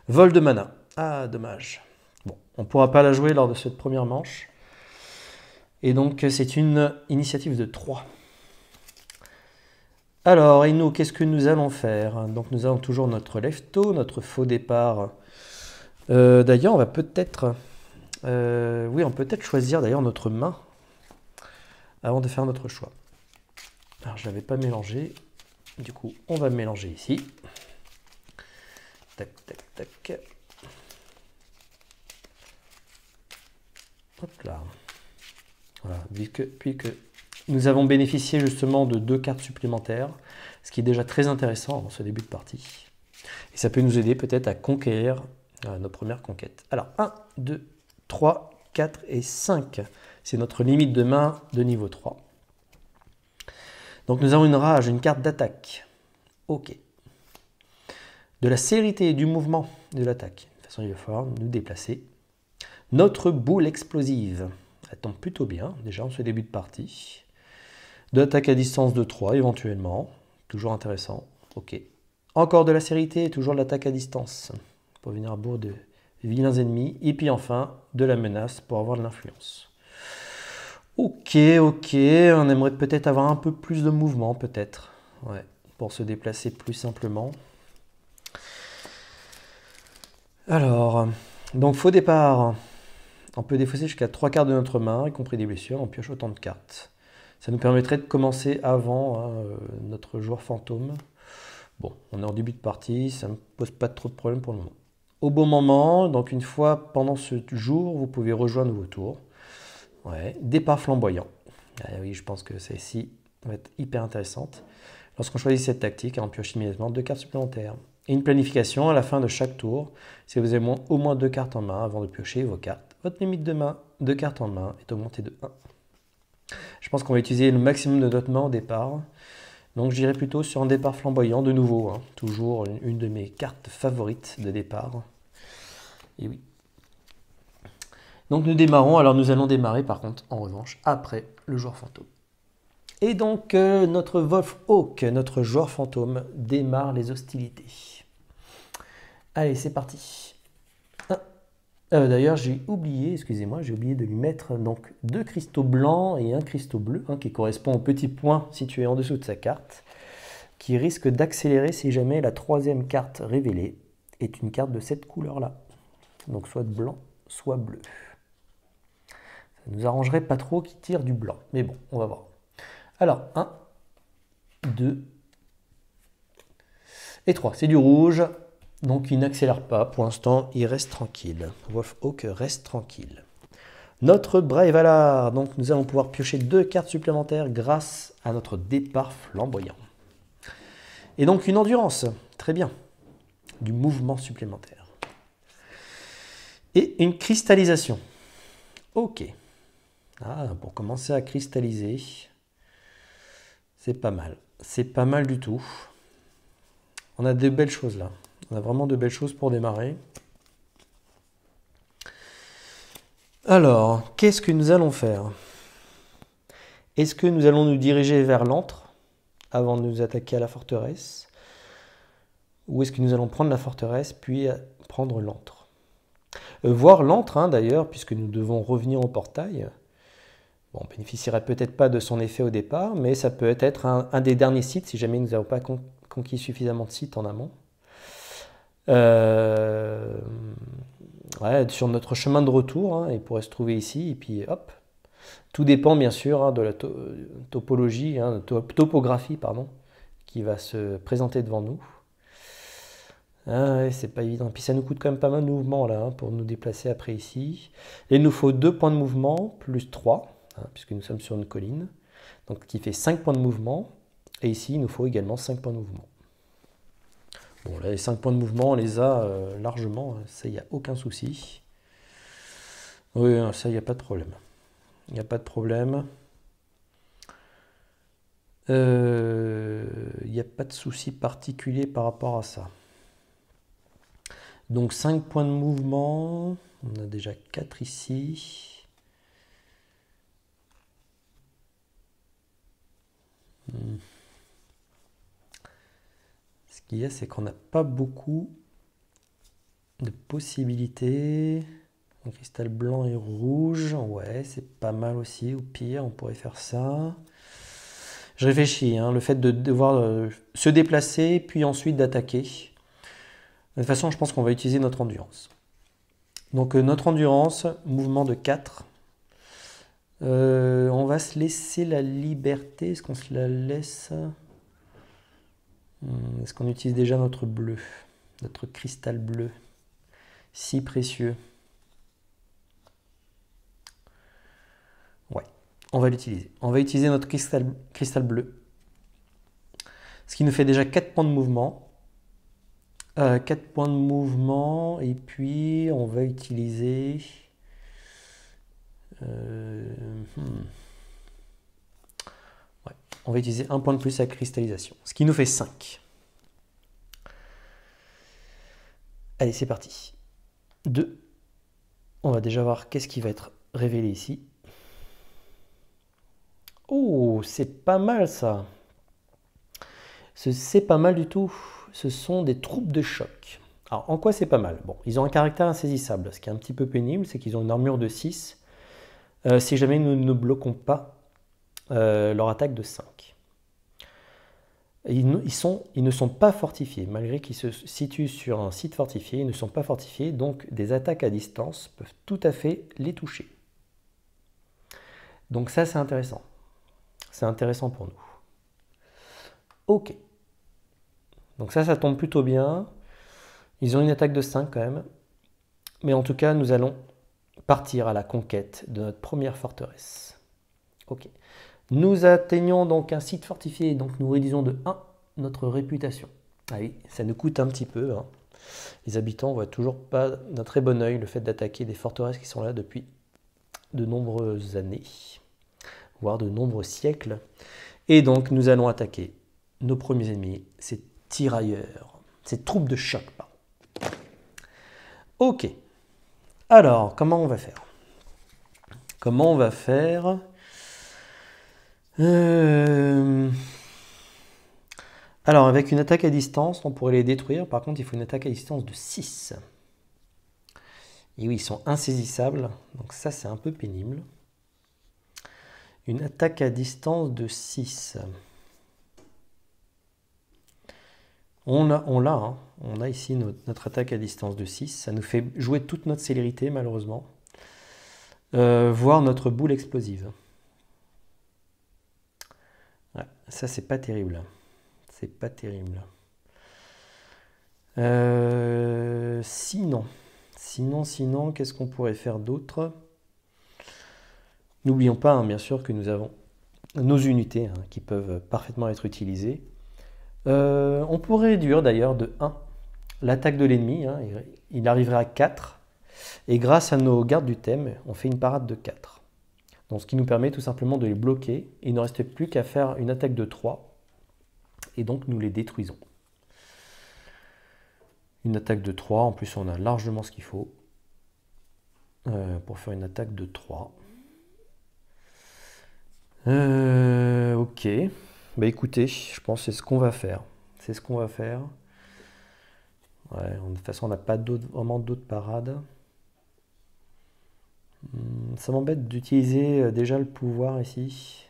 Vol de mana. Ah, dommage. Bon, on ne pourra pas la jouer lors de cette première manche. Et donc, c'est une initiative de 3. Alors, et nous, qu'est-ce que nous allons faire? Donc, nous avons toujours notre lefto, notre faux départ. D'ailleurs, on va peut-être... oui, on peut peut-être choisir d'ailleurs notre main avant de faire notre choix. Alors, je ne l'avais pas mélangé. Du coup, on va mélanger ici. Tac, tac, tac. Hop là. Voilà, puisque nous avons bénéficié justement de 2 cartes supplémentaires, ce qui est déjà très intéressant dans ce début de partie. Et ça peut nous aider peut-être à conquérir nos premières conquêtes. Alors, 1, 2, 3, 4 et 5. C'est notre limite de main de niveau 3. Donc nous avons une rage, une carte d'attaque. Ok. De la célérité et du mouvement de l'attaque. De toute façon, il va falloir nous déplacer. Notre boule explosive. Elle tombe plutôt bien, déjà en ce début de partie. De l'attaque à distance de 3 éventuellement. Toujours intéressant. Ok. Encore de la célérité et toujours de l'attaque à distance. Pour venir à bout de vilains ennemis. Et puis enfin, de la menace pour avoir de l'influence. Ok, ok. On aimerait peut-être avoir un peu plus de mouvement, peut-être. Ouais. Pour se déplacer plus simplement. Alors, donc faux départ. On peut défausser jusqu'à 3 cartes de notre main, y compris des blessures, on pioche autant de cartes. Ça nous permettrait de commencer avant notre joueur fantôme. Bon, on est en début de partie, ça ne me pose pas trop de problème pour le moment. Au bon moment, donc une fois pendant ce jour, vous pouvez rejoindre vos tours. Ouais, départ flamboyant. Ah oui, je pense que celle-ci va être hyper intéressante. Lorsqu'on choisit cette tactique, on pioche immédiatement 2 cartes supplémentaires. Et une planification à la fin de chaque tour, si vous avez au moins 2 cartes en main avant de piocher vos cartes. Votre limite de cartes en main est augmentée de 1. Je pense qu'on va utiliser le maximum de notre main au départ. Donc j'irai plutôt sur un départ flamboyant de nouveau. Hein. Toujours une de mes cartes favorites de départ. Et oui. Donc nous démarrons. Alors nous allons démarrer par contre, en revanche, après le joueur fantôme. Et donc notre Wolfhawk, notre joueur fantôme, démarre les hostilités. Allez, c'est parti. D'ailleurs, j'ai oublié, excusez-moi, j'ai oublié de lui mettre donc 2 cristaux blancs et un cristaux bleu, qui correspond au petit point situé en dessous de sa carte, qui risque d'accélérer si jamais la 3e carte révélée est une carte de cette couleur-là. Donc soit de blanc, soit bleu. Ça nous arrangerait pas trop qu'il tire du blanc, mais bon, on va voir. Alors, 1, 2 et 3, c'est du rouge. Donc il n'accélère pas, pour l'instant il reste tranquille. Wolfhawk reste tranquille. Notre Brave Valar, donc nous allons pouvoir piocher 2 cartes supplémentaires grâce à notre départ flamboyant. Et donc une endurance, très bien. Du mouvement supplémentaire. Et une cristallisation. Ok. Ah, pour commencer à cristalliser, c'est pas mal. C'est pas mal du tout. On a de belles choses là. On a vraiment de belles choses pour démarrer. Alors, qu'est-ce que nous allons faire? Est-ce que nous allons nous diriger vers l'antre avant de nous attaquer à la forteresse? Ou est-ce que nous allons prendre la forteresse puis prendre l'antre? Voir l'antre d'ailleurs, puisque nous devons revenir au portail. Bon, on ne bénéficierait peut-être pas de son effet au départ, mais ça peut être un des derniers sites si jamais nous n'avons pas conquis suffisamment de sites en amont. Ouais, sur notre chemin de retour, il pourrait se trouver ici, et puis hop. Tout dépend bien sûr de la topographie qui va se présenter devant nous. Ah ouais, c'est pas évident. Puis ça nous coûte quand même pas mal de mouvement là, pour nous déplacer après ici. Et il nous faut 2 points de mouvement, plus 3, puisque nous sommes sur une colline, donc qui fait 5 points de mouvement. Et ici, il nous faut également 5 points de mouvement. Bon, là, les 5 points de mouvement, on les a largement. Ça, il n'y a aucun souci. Oui, ça, il n'y a pas de problème. Il n'y a pas de problème. Il n'y a pas de souci particulier par rapport à ça. Donc 5 points de mouvement. On a déjà 4 ici. Ce qu'il y a, c'est qu'on n'a pas beaucoup de possibilités. Un cristal blanc et rouge. Ouais, c'est pas mal aussi. Au pire, on pourrait faire ça. Je réfléchis, hein, le fait de devoir se déplacer, puis ensuite d'attaquer. De toute façon, je pense qu'on va utiliser notre endurance. Donc notre endurance, mouvement de 4. On va se laisser la liberté. Est-ce qu'on se la laisse? Est-ce qu'on utilise déjà notre bleu? Notre cristal bleu. Si précieux. Ouais, on va l'utiliser. On va utiliser notre cristal bleu. Ce qui nous fait déjà 4 points de mouvement. 4 points de mouvement. Et puis, on va utiliser... Ouais, on va utiliser un point de plus à cristallisation. Ce qui nous fait 5. Allez, c'est parti. 2. On va déjà voir qu'est-ce qui va être révélé ici. Oh, c'est pas mal ça. C'est pas mal du tout. Ce sont des troupes de choc. Alors, en quoi c'est pas mal? Bon, ils ont un caractère insaisissable. Ce qui est un petit peu pénible, c'est qu'ils ont une armure de 6. Si jamais nous ne bloquons pas leur attaque de 5. Ils ne sont pas fortifiés. Malgré qu'ils se situent sur un site fortifié, ils ne sont pas fortifiés. Donc, des attaques à distance peuvent tout à fait les toucher. Donc ça, c'est intéressant. C'est intéressant pour nous. Ok. Donc ça tombe plutôt bien. Ils ont une attaque de 5 quand même. Mais en tout cas, nous allons partir à la conquête de notre première forteresse. Ok. Nous atteignons donc un site fortifié, donc nous réduisons de 1 notre réputation. Ah oui, ça nous coûte un petit peu. Hein. Les habitants ne voient toujours pas d'un très bon œil le fait d'attaquer des forteresses qui sont là depuis de nombreuses années, voire de nombreux siècles. Et donc nous allons attaquer nos premiers ennemis, ces tirailleurs, ces troupes de choc. Pardon. Ok. Alors, comment on va faire? Comment on va faire? Alors, avec une attaque à distance, on pourrait les détruire. Par contre, il faut une attaque à distance de 6. Et oui, ils sont insaisissables. Donc ça, c'est un peu pénible. Une attaque à distance de 6. On l'a, hein. On a ici notre attaque à distance de 6. Ça nous fait jouer toute notre célérité, malheureusement. Voire notre boule explosive. Ouais, ça, c'est pas terrible. C'est pas terrible. Sinon, qu'est-ce qu'on pourrait faire d'autre? N'oublions pas, hein, bien sûr, que nous avons nos unités hein, qui peuvent parfaitement être utilisées. On pourrait réduire d'ailleurs de 1 l'attaque de l'ennemi. Hein, il arriverait à 4. Et grâce à nos gardes du thème, on fait une parade de 4. Donc, ce qui nous permet tout simplement de les bloquer. Il ne reste plus qu'à faire une attaque de 3. Et donc, nous les détruisons. Une attaque de 3. En plus, on a largement ce qu'il faut pour faire une attaque de 3. Ok. Bah écoutez, je pense que c'est ce qu'on va faire. C'est ce qu'on va faire. Ouais, de toute façon, on n'a pas vraiment d'autres parades. Ça m'embête d'utiliser déjà le pouvoir ici.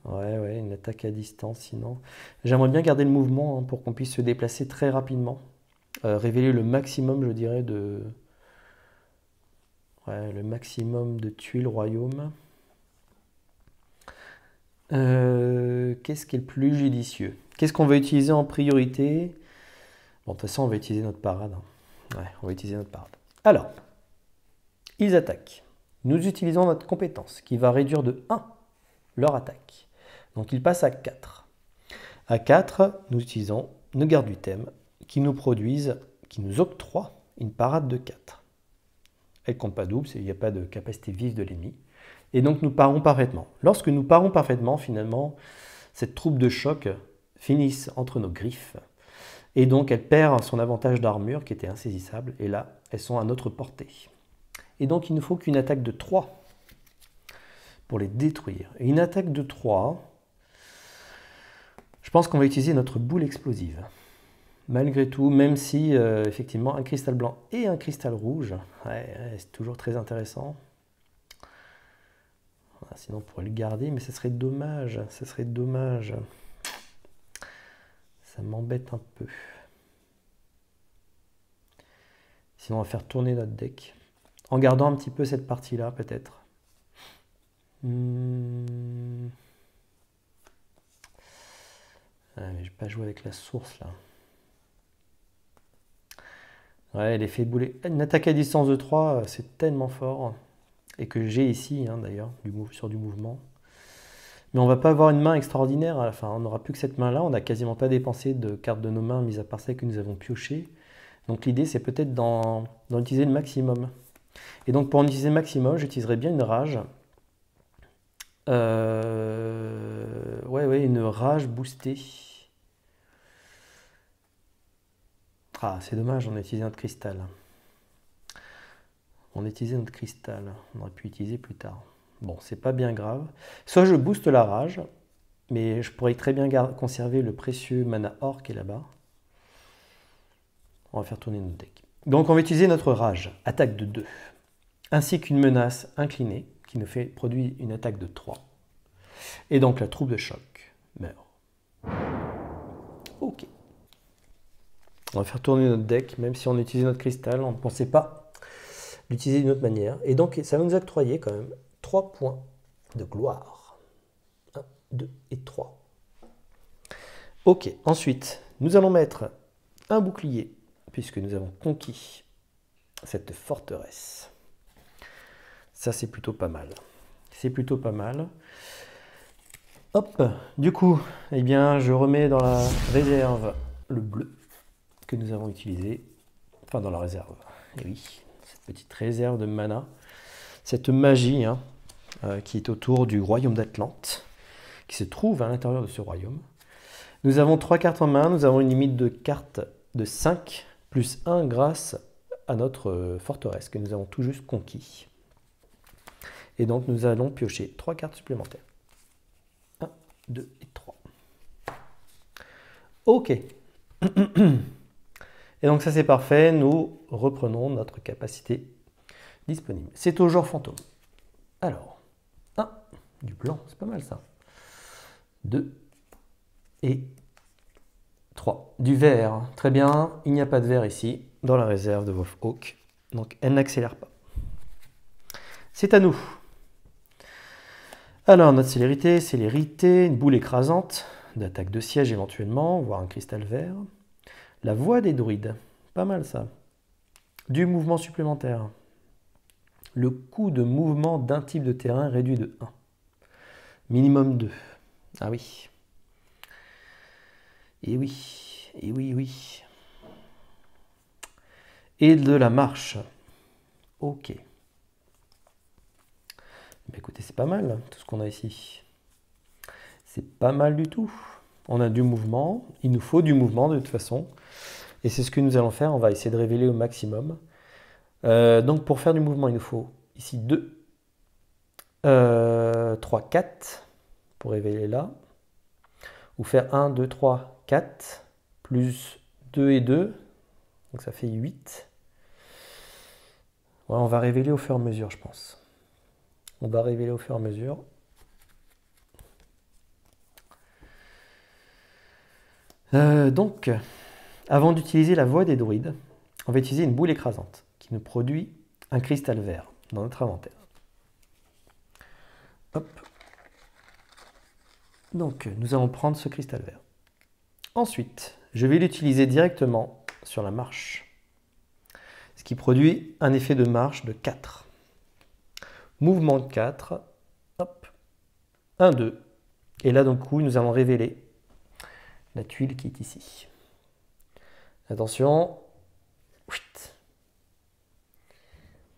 Ouais, une attaque à distance sinon. J'aimerais bien garder le mouvement hein, pour qu'on puisse se déplacer très rapidement. Révéler le maximum, je dirais, de... Ouais, le maximum de tuiles royaume. Qu'est-ce qui est le plus judicieux? Qu'est-ce qu'on va utiliser en priorité? Bon, de toute façon, on va utiliser notre parade. Ouais, on va utiliser notre parade. Alors, ils attaquent. Nous utilisons notre compétence qui va réduire de 1 leur attaque. Donc il passe à 4. À 4, nous utilisons nos gardes du thème qui nous produisent, qui nous octroient une parade de 4. Elle ne compte pas double, il n'y a pas de capacité vive de l'ennemi. Et donc nous parons parfaitement. Lorsque nous parons parfaitement, finalement, cette troupe de choc finit entre nos griffes. Et donc elle perd son avantage d'armure qui était insaisissable. Et là, elles sont à notre portée. Et donc il ne faut qu'une attaque de 3 pour les détruire. Et une attaque de 3, je pense qu'on va utiliser notre boule explosive. Malgré tout, même si effectivement un cristal blanc et un cristal rouge, c'est toujours très intéressant. Sinon on pourrait le garder, mais ce serait dommage, Ça m'embête un peu. Sinon on va faire tourner notre deck, en gardant un petit peu cette partie-là peut-être. Je ne vais pas jouer avec la source là. Ouais, l'effet de boulet. Une attaque à distance de 3, c'est tellement fort. Et que j'ai ici, hein, d'ailleurs, sur du mouvement. Mais on ne va pas avoir une main extraordinaire à la fin. On n'aura plus que cette main-là. On n'a quasiment pas dépensé de cartes de nos mains, mis à part celles que nous avons piochées. Donc l'idée, c'est peut-être d'en utiliser le maximum. Et donc pour en utiliser le maximum, j'utiliserai bien une rage. Ouais, une rage boostée. Ah, c'est dommage, on a utilisé notre cristal. On a utilisé notre cristal. On aurait pu l'utiliser plus tard. Bon, c'est pas bien grave. Soit je booste la rage, mais je pourrais très bien conserver le précieux mana or qui est là-bas. On va faire tourner notre deck. Donc on va utiliser notre rage, attaque de 2, ainsi qu'une menace inclinée qui nous produit une attaque de 3. Et donc la troupe de choc meurt. Ok. On va faire tourner notre deck, même si on utilise notre cristal, on ne pensait pas l'utiliser d'une autre manière. Et donc ça va nous octroyer quand même 3 points de gloire. 1, 2 et 3. Ok, ensuite, nous allons mettre un bouclier, puisque nous avons conquis cette forteresse. Ça, c'est plutôt pas mal. C'est plutôt pas mal. Hop, du coup, eh bien, je remets dans la réserve le bleu que nous avons utilisé. Enfin, dans la réserve. Et oui, cette petite réserve de mana. Cette magie qui est autour du royaume d'Atlante, qui se trouve à l'intérieur de ce royaume. Nous avons 3 cartes en main. Nous avons une limite de cartes de 5 plus 1 grâce à notre forteresse que nous avons tout juste conquis. Et donc, nous allons piocher 3 cartes supplémentaires. 1, 2 et 3. Ok. Et donc, ça, c'est parfait. Nous reprenons notre capacité disponible. C'est toujours fantôme. Alors, 1, du blanc, c'est pas mal ça. 2 et 3. Du vert, très bien. Il n'y a pas de vert ici, dans la réserve de Wolfhawk. Donc, elle n'accélère pas. C'est à nous. Alors, notre célérité, une boule écrasante, d'attaque de siège éventuellement, voire un cristal vert. La voix des druides, pas mal ça. Du mouvement supplémentaire. Le coût de mouvement d'un type de terrain réduit de 1. Minimum 2. Ah oui. Et oui, et oui, oui. Et de la marche. Ok. Ben écoutez, c'est pas mal tout ce qu'on a ici. C'est pas mal du tout. On a du mouvement. Il nous faut du mouvement de toute façon. Et c'est ce que nous allons faire. On va essayer de révéler au maximum. Donc pour faire du mouvement, il nous faut ici 2, 3, 4 pour révéler là. Ou faire 1, 2, 3, 4 plus 2 et 2. Donc ça fait 8. Ouais, on va révéler au fur et à mesure, je pense. On va révéler au fur et à mesure. Donc, avant d'utiliser la voix des druides, on va utiliser une boule écrasante qui nous produit un cristal vert dans notre inventaire. Hop. Donc, nous allons prendre ce cristal vert. Ensuite, je vais l'utiliser directement sur la marche, ce qui produit un effet de marche de 4. Mouvement de 4, hop, 1, 2, Et là, d'un coup, nous allons révéler la tuile qui est ici. Attention.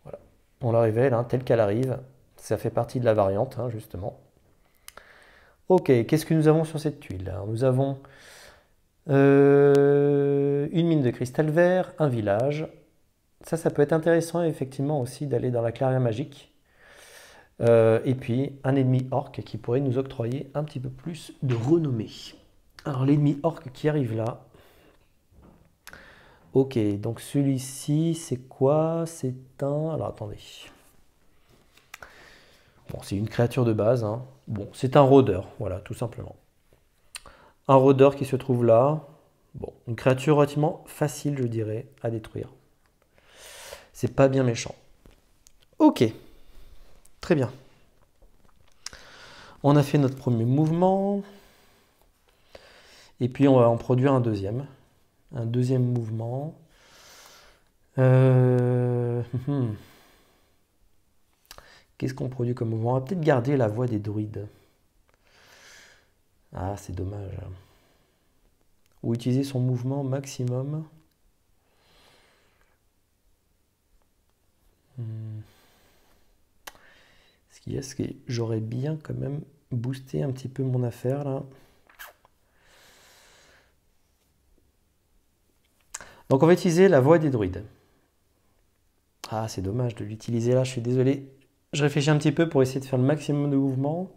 Voilà. On la révèle telle qu'elle arrive. Ça fait partie de la variante, justement. Ok, qu'est-ce que nous avons sur cette tuile? Alors, nous avons une mine de cristal vert, un village. Ça peut être intéressant effectivement aussi d'aller dans la clairière magique. Et puis un ennemi orc qui pourrait nous octroyer un petit peu plus de renommée. Alors l'ennemi orc qui arrive là. Ok, donc celui-ci c'est quoi? C'est un... Alors attendez. Bon, c'est une créature de base. Bon, c'est un rôdeur, voilà, tout simplement. Un rôdeur qui se trouve là. Bon, une créature relativement facile, je dirais, à détruire. C'est pas bien méchant. Ok, très bien. On a fait notre premier mouvement. Et puis on va en produire un deuxième. Un deuxième mouvement. Qu'est-ce qu'on produit comme mouvement? On va peut-être garder la voix des druides. Ah, c'est dommage. Ou utiliser son mouvement maximum. Ce que j'aurais bien quand même boosté un petit peu mon affaire là. Donc on va utiliser la voix des druides. Ah, c'est dommage de l'utiliser là, je suis désolé. Je réfléchis un petit peu pour essayer de faire le maximum de mouvements,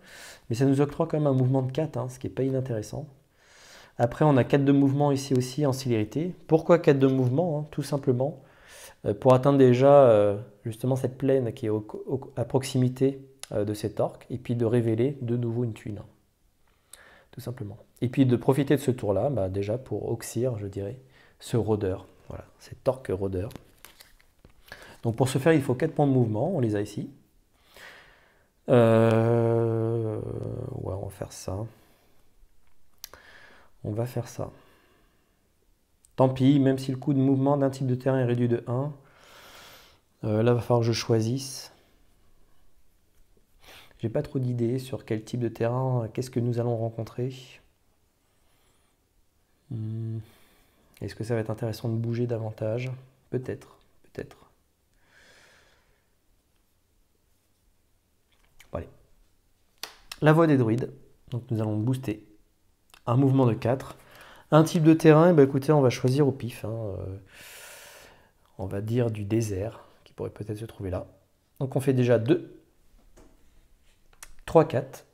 mais ça nous octroie quand même un mouvement de 4, ce qui n'est pas inintéressant. Après, on a 4 de mouvement ici aussi en célérité. Pourquoi 4 de mouvement? Tout simplement pour atteindre déjà justement cette plaine qui est à proximité de cet orc, et puis de révéler de nouveau une tuile. Tout simplement. Et puis de profiter de ce tour-là, déjà pour oxyre, je dirais, ce rôdeur. Voilà, cet orc rôdeur. Donc pour ce faire, il faut 4 points de mouvement, on les a ici. Ouais, on va faire ça. On va faire ça. Tant pis, même si le coût de mouvement d'un type de terrain est réduit de 1, là, il va falloir que je choisisse. J'ai pas trop d'idées sur quel type de terrain, qu'est-ce que nous allons rencontrer. Est-ce que ça va être intéressant de bouger davantage? Peut-être, peut-être. Bon, allez. La voix des druides. Donc nous allons booster un mouvement de 4. Un type de terrain, écoutez, on va choisir au pif. On va dire du désert, qui pourrait peut-être se trouver là. Donc on fait déjà 2, 3, 4.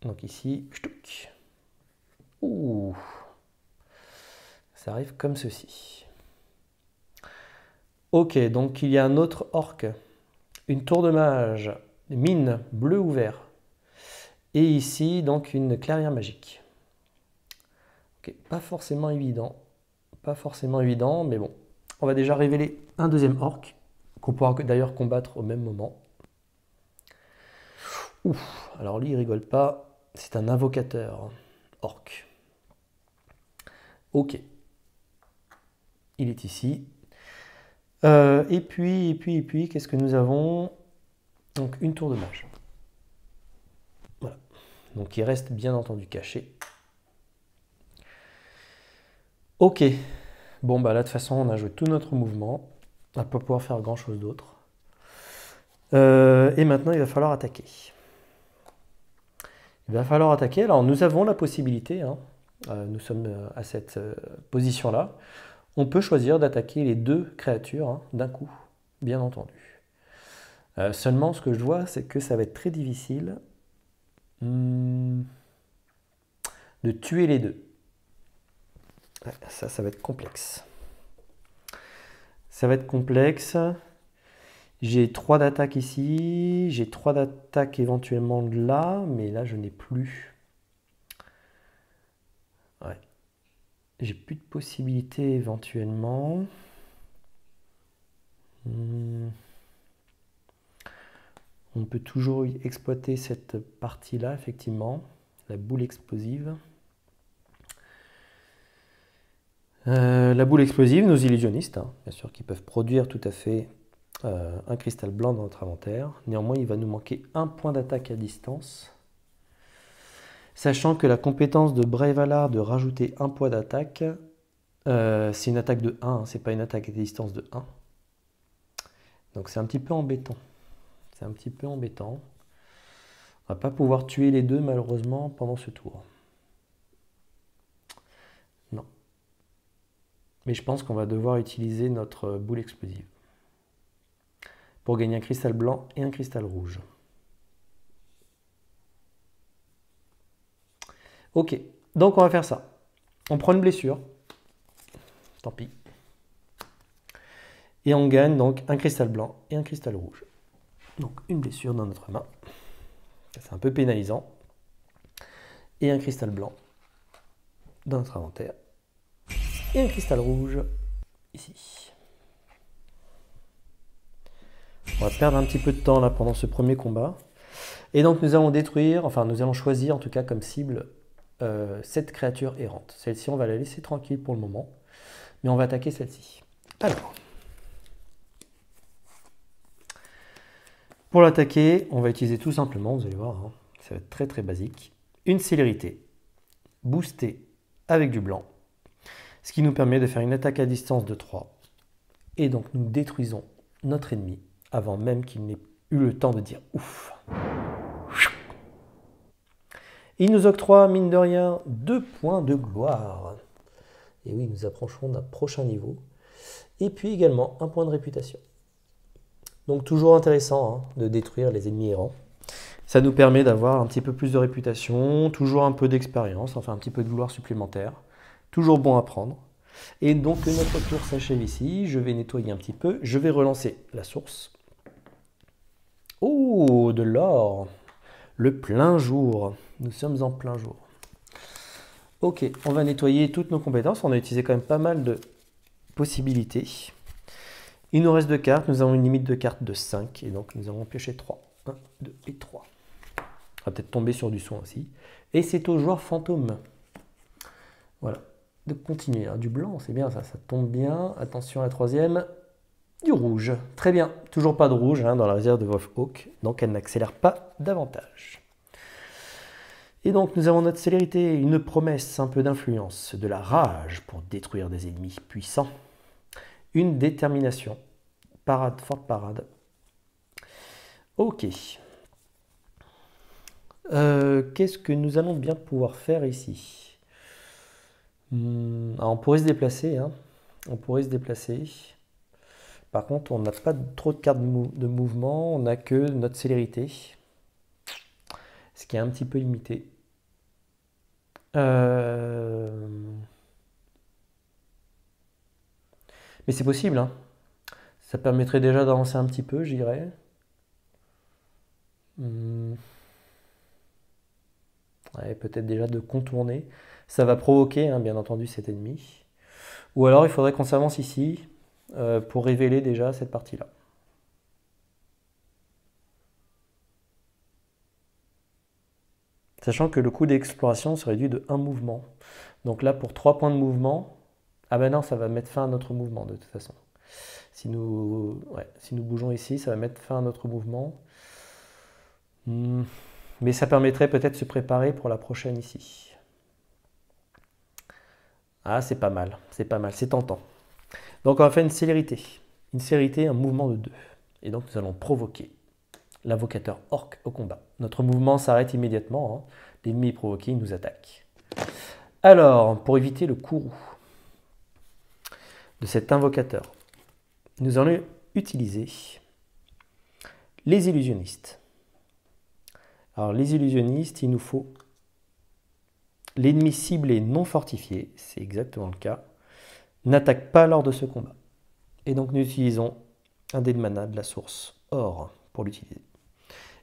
Donc ici, ch'touk. Ouh. Ça arrive comme ceci. Ok, donc il y a un autre orc. Une tour de mage, mine bleu ou vert. Et ici, donc une clairière magique. Ok, pas forcément évident. Pas forcément évident, mais bon. On va déjà révéler un deuxième orc, qu'on pourra d'ailleurs combattre au même moment. Ouf, alors lui il rigole pas, c'est un invocateur orc. Ok. Il est ici. Et puis, qu'est-ce que nous avons? Donc une tour de mage. Voilà. Donc il reste bien entendu caché. Ok. Bon là de toute façon on a joué tout notre mouvement. On va pas pouvoir faire grand chose d'autre. Et maintenant il va falloir attaquer. Il va falloir attaquer. Alors nous avons la possibilité, nous sommes à cette position-là. On peut choisir d'attaquer les 2 créatures d'un coup, bien entendu. Seulement, ce que je vois, c'est que ça va être très difficile de tuer les 2. Ouais, ça va être complexe. Ça va être complexe. J'ai 3 d'attaque ici, j'ai 3 d'attaque éventuellement là, mais là je n'ai plus. Ouais. J'ai plus de possibilités éventuellement. On peut toujours exploiter cette partie-là, effectivement, la boule explosive. La boule explosive, nos illusionnistes, bien sûr, qui peuvent produire tout à fait un cristal blanc dans notre inventaire. Néanmoins, il va nous manquer un point d'attaque à distance. Sachant que la compétence de Bray-Valar de rajouter un poids d'attaque, c'est une attaque de 1, c'est pas une attaque à distance de 1. Donc c'est un petit peu embêtant. C'est un petit peu embêtant. On va pas pouvoir tuer les deux malheureusement pendant ce tour. Non. Mais je pense qu'on va devoir utiliser notre boule explosive pour gagner un cristal blanc et un cristal rouge. Ok, donc on va faire ça. On prend une blessure. Tant pis. Et on gagne donc un cristal blanc et un cristal rouge. Donc une blessure dans notre main. C'est un peu pénalisant. Et un cristal blanc dans notre inventaire. Et un cristal rouge ici. On va perdre un petit peu de temps là pendant ce premier combat. Et donc nous allons détruire, enfin nous allons choisir en tout cas comme cible cette créature errante. Celle-ci on va la laisser tranquille pour le moment. Mais on va attaquer celle-ci. Alors. Pour l'attaquer, on va utiliser tout simplement, vous allez voir, hein, ça va être très très basique, une célérité boostée avec du blanc, ce qui nous permet de faire une attaque à distance de 3. Et donc nous détruisons notre ennemi avant même qu'il n'ait eu le temps de dire ouf. Il nous octroie, mine de rien, 2 points de gloire. Et oui, nous approchons d'un prochain niveau. Et puis également un point de réputation. Donc toujours intéressant hein, de détruire les ennemis errants. Ça nous permet d'avoir un petit peu plus de réputation, toujours un peu d'expérience, enfin un petit peu de gloire supplémentaire. Toujours bon à prendre. Et donc notre tour s'achève ici. Je vais nettoyer un petit peu. Je vais relancer la source. Oh, de l'or. Le plein jour. Nous sommes en plein jour. Ok, on va nettoyer toutes nos compétences. On a utilisé quand même pas mal de possibilités. Il nous reste 2 cartes, nous avons une limite de cartes de 5, et donc nous allons piocher 3. 1, 2 et 3. On va peut-être tomber sur du soin aussi. Et c'est au joueur fantôme. Voilà, de continuer. Hein. Du blanc, c'est bien ça, ça tombe bien. Attention à la troisième. Du rouge, très bien. Toujours pas de rouge hein, dans la réserve de Wolfhawk, donc elle n'accélère pas davantage. Et donc nous avons notre célérité, une promesse, un peu d'influence, de la rage pour détruire des ennemis puissants. Une détermination. Parade, forte parade. Ok. Qu'est-ce que nous allons bien pouvoir faire ici alors on pourrait se déplacer. Hein. On pourrait se déplacer. Par contre, on n'a pas trop de cartes de mouvement. On n'a que notre célérité. Ce qui est un petit peu limité. Mais c'est possible, hein. Ça permettrait déjà d'avancer un petit peu, je dirais. Ouais, peut-être déjà de contourner. Ça va provoquer, hein, bien entendu, cet ennemi. Ou alors, il faudrait qu'on s'avance ici pour révéler déjà cette partie-là. Sachant que le coût d'exploration se réduit de 1 mouvement. Donc là, pour 3 points de mouvement, ah ben non, ça va mettre fin à notre mouvement de toute façon. Si nous bougeons ici, ça va mettre fin à notre mouvement. Mais ça permettrait peut-être de se préparer pour la prochaine ici. Ah, c'est pas mal, c'est tentant. Donc on va faire une célérité. Une célérité, un mouvement de 2. Et donc nous allons provoquer l'invocateur orc au combat. Notre mouvement s'arrête immédiatement. Hein. L'ennemi est provoqué, il nous attaque. Alors, pour éviter le courroux de cet invocateur, nous allons utiliser les illusionnistes. Alors, les illusionnistes, il nous faut l'ennemi ciblé non fortifié, c'est exactement le cas, n'attaque pas lors de ce combat. Et donc, nous utilisons un dé de mana de la source or pour l'utiliser.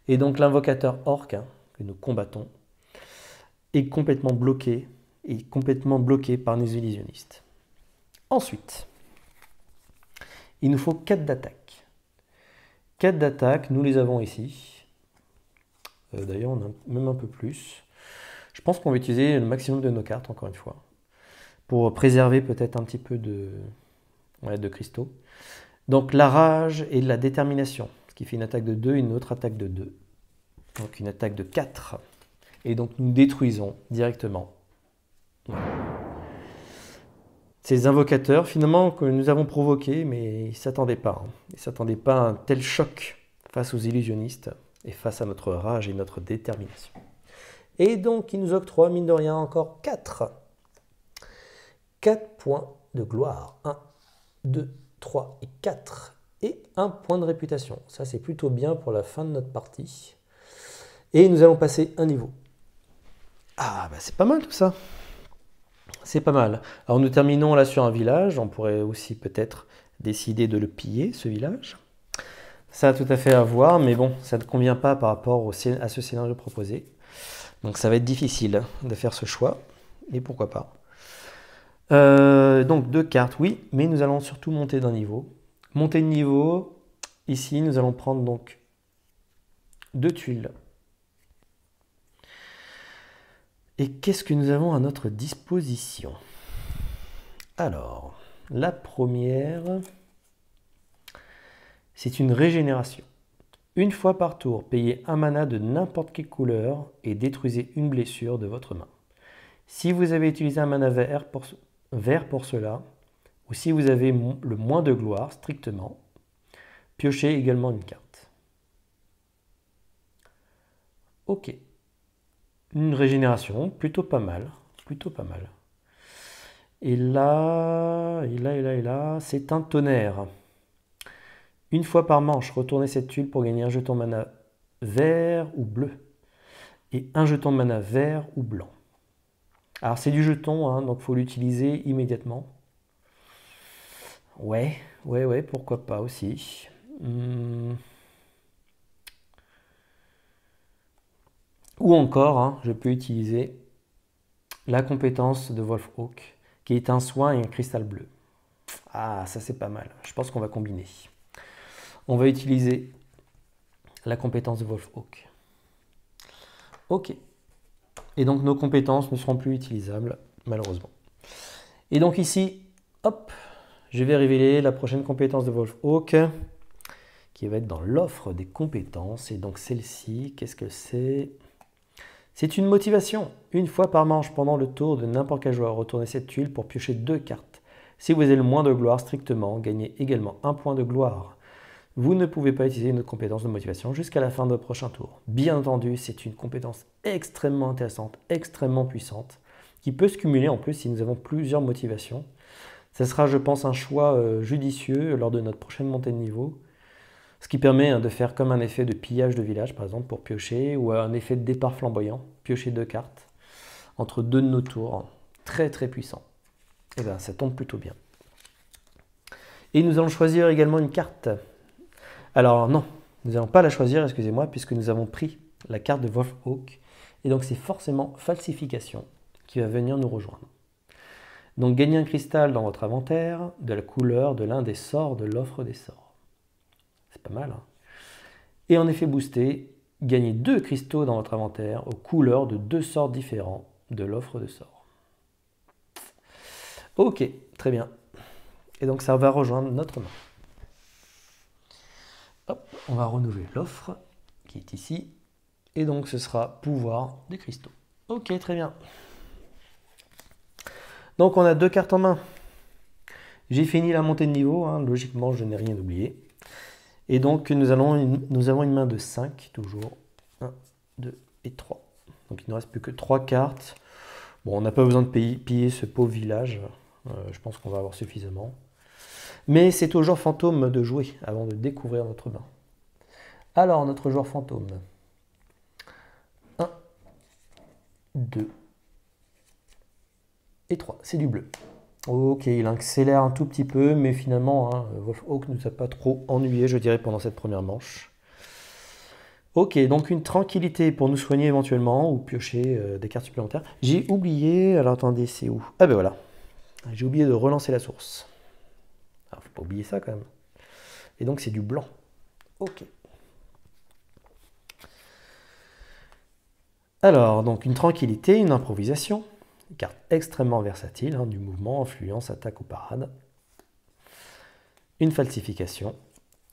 Et donc, l'invocateur orc hein, que nous combattons est complètement bloqué par nos illusionnistes. Ensuite, il nous faut 4 d'attaque. 4 d'attaque, nous les avons ici. D'ailleurs, on a même un peu plus. Je pense qu'on va utiliser le maximum de nos cartes, encore une fois, pour préserver peut-être un petit peu de cristaux. Donc la rage et la détermination, ce qui fait une attaque de 2 et une autre attaque de 2. Donc une attaque de 4 Et donc nous détruisons directement ces invocateurs finalement que nous avons provoqués, mais ils ne s'attendaient pas. Ils ne s'attendaient pas à un tel choc face aux illusionnistes et face à notre rage et notre détermination. Et donc il nous octroie, mine de rien, encore 4 points de gloire. 1, 2, 3 et 4. Et 1 point de réputation. Ça c'est plutôt bien pour la fin de notre partie. Et nous allons passer un niveau. Ah bah c'est pas mal tout ça. C'est pas mal. Alors nous terminons là sur un village. On pourrait aussi peut-être décider de le piller, ce village. Ça a tout à fait à voir, mais bon, ça ne convient pas par rapport à ce scénario proposé. Donc ça va être difficile de faire ce choix, mais pourquoi pas. Donc 2 cartes, oui, mais nous allons surtout monter d'un niveau. Monter de niveau, ici nous allons prendre donc 2 tuiles. Et qu'est-ce que nous avons à notre disposition? Alors, la première, c'est une régénération. Une fois par tour, payez un mana de n'importe quelle couleur et détruisez une blessure de votre main. Si vous avez utilisé un mana vert pour cela, ou si vous avez le moins de gloire strictement, piochez également une carte. Ok. Une régénération, plutôt pas mal. Plutôt pas mal. Et là, c'est un tonnerre. Une fois par manche, retournez cette tuile pour gagner un jeton mana vert ou bleu. Et un jeton mana vert ou blanc. Alors c'est du jeton, hein, donc il faut l'utiliser immédiatement. Ouais, pourquoi pas aussi. Ou encore, hein, je peux utiliser la compétence de Wolfhawk, qui est un soin et un cristal bleu. Ah, ça c'est pas mal. Je pense qu'on va combiner. On va utiliser la compétence de Wolfhawk. Ok. Et donc nos compétences ne seront plus utilisables, malheureusement. Et donc ici, hop, je vais révéler la prochaine compétence de Wolfhawk, qui va être dans l'offre des compétences. Et donc celle-ci, qu'est-ce que c'est? C'est une motivation. Une fois par manche pendant le tour de n'importe quel joueur, retournez cette tuile pour piocher 2 cartes. Si vous avez le moins de gloire strictement, gagnez également 1 point de gloire. Vous ne pouvez pas utiliser une autre compétence de motivation jusqu'à la fin de votre prochain tour. Bien entendu, c'est une compétence extrêmement intéressante, extrêmement puissante, qui peut se cumuler en plus si nous avons plusieurs motivations. Ce sera, je pense, un choix judicieux lors de notre prochaine montée de niveau. Ce qui permet de faire comme un effet de pillage de village, par exemple, pour piocher, ou un effet de départ flamboyant, piocher 2 cartes, entre 2 de nos tours. Très très puissant. Et bien, ça tombe plutôt bien. Et nous allons choisir également une carte. Alors non, nous n'allons pas la choisir, excusez-moi, puisque nous avons pris la carte de Wolfhawk. Et donc c'est forcément falsification qui va venir nous rejoindre. Donc gagnez un cristal dans votre inventaire de la couleur de l'un des sorts de l'offre des sorts. C'est pas mal, hein. Et en effet boosté, gagnez 2 cristaux dans votre inventaire aux couleurs de 2 sorts différents de l'offre de sorts. Ok, très bien. Et donc ça va rejoindre notre main. Hop, on va renouveler l'offre qui est ici. Et donc ce sera pouvoir des cristaux. Ok, très bien. Donc on a 2 cartes en main. J'ai fini la montée de niveau, hein. Logiquement je n'ai rien oublié. Et donc nous avons une main de 5 toujours. 1, 2 et 3. Donc il ne reste plus que 3 cartes. Bon, on n'a pas besoin de piller ce pauvre village. Je pense qu'on va avoir suffisamment. Mais c'est au joueur fantôme de jouer avant de découvrir notre main. Alors, notre joueur fantôme. 1, 2 et 3. C'est du bleu. Ok, il accélère un tout petit peu, mais finalement, hein, Wolfhawk ne nous a pas trop ennuyé, je dirais, pendant cette première manche. Ok, donc une tranquillité pour nous soigner éventuellement, ou piocher des cartes supplémentaires. J'ai oublié, alors attendez, c'est où? Ah ben voilà, j'ai oublié de relancer la source. Alors, faut pas oublier ça quand même. Et donc c'est du blanc. Ok. Alors, donc une tranquillité, une improvisation. Une carte extrêmement versatile, hein, du mouvement, influence, attaque ou parade. Une falsification.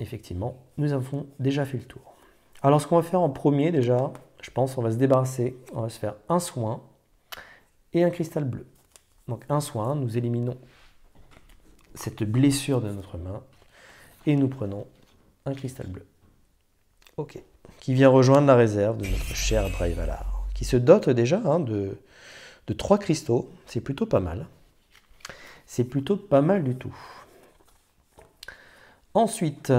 Effectivement, nous avons déjà fait le tour. Alors ce qu'on va faire en premier déjà, je pense qu'on va se débarrasser, on va se faire un soin et un cristal bleu. Donc un soin, nous éliminons cette blessure de notre main et nous prenons un cristal bleu. Ok. Qui vient rejoindre la réserve de notre cher Dryvalar, qui se dote déjà de 3 cristaux. C'est plutôt pas mal. C'est plutôt pas mal du tout. Ensuite,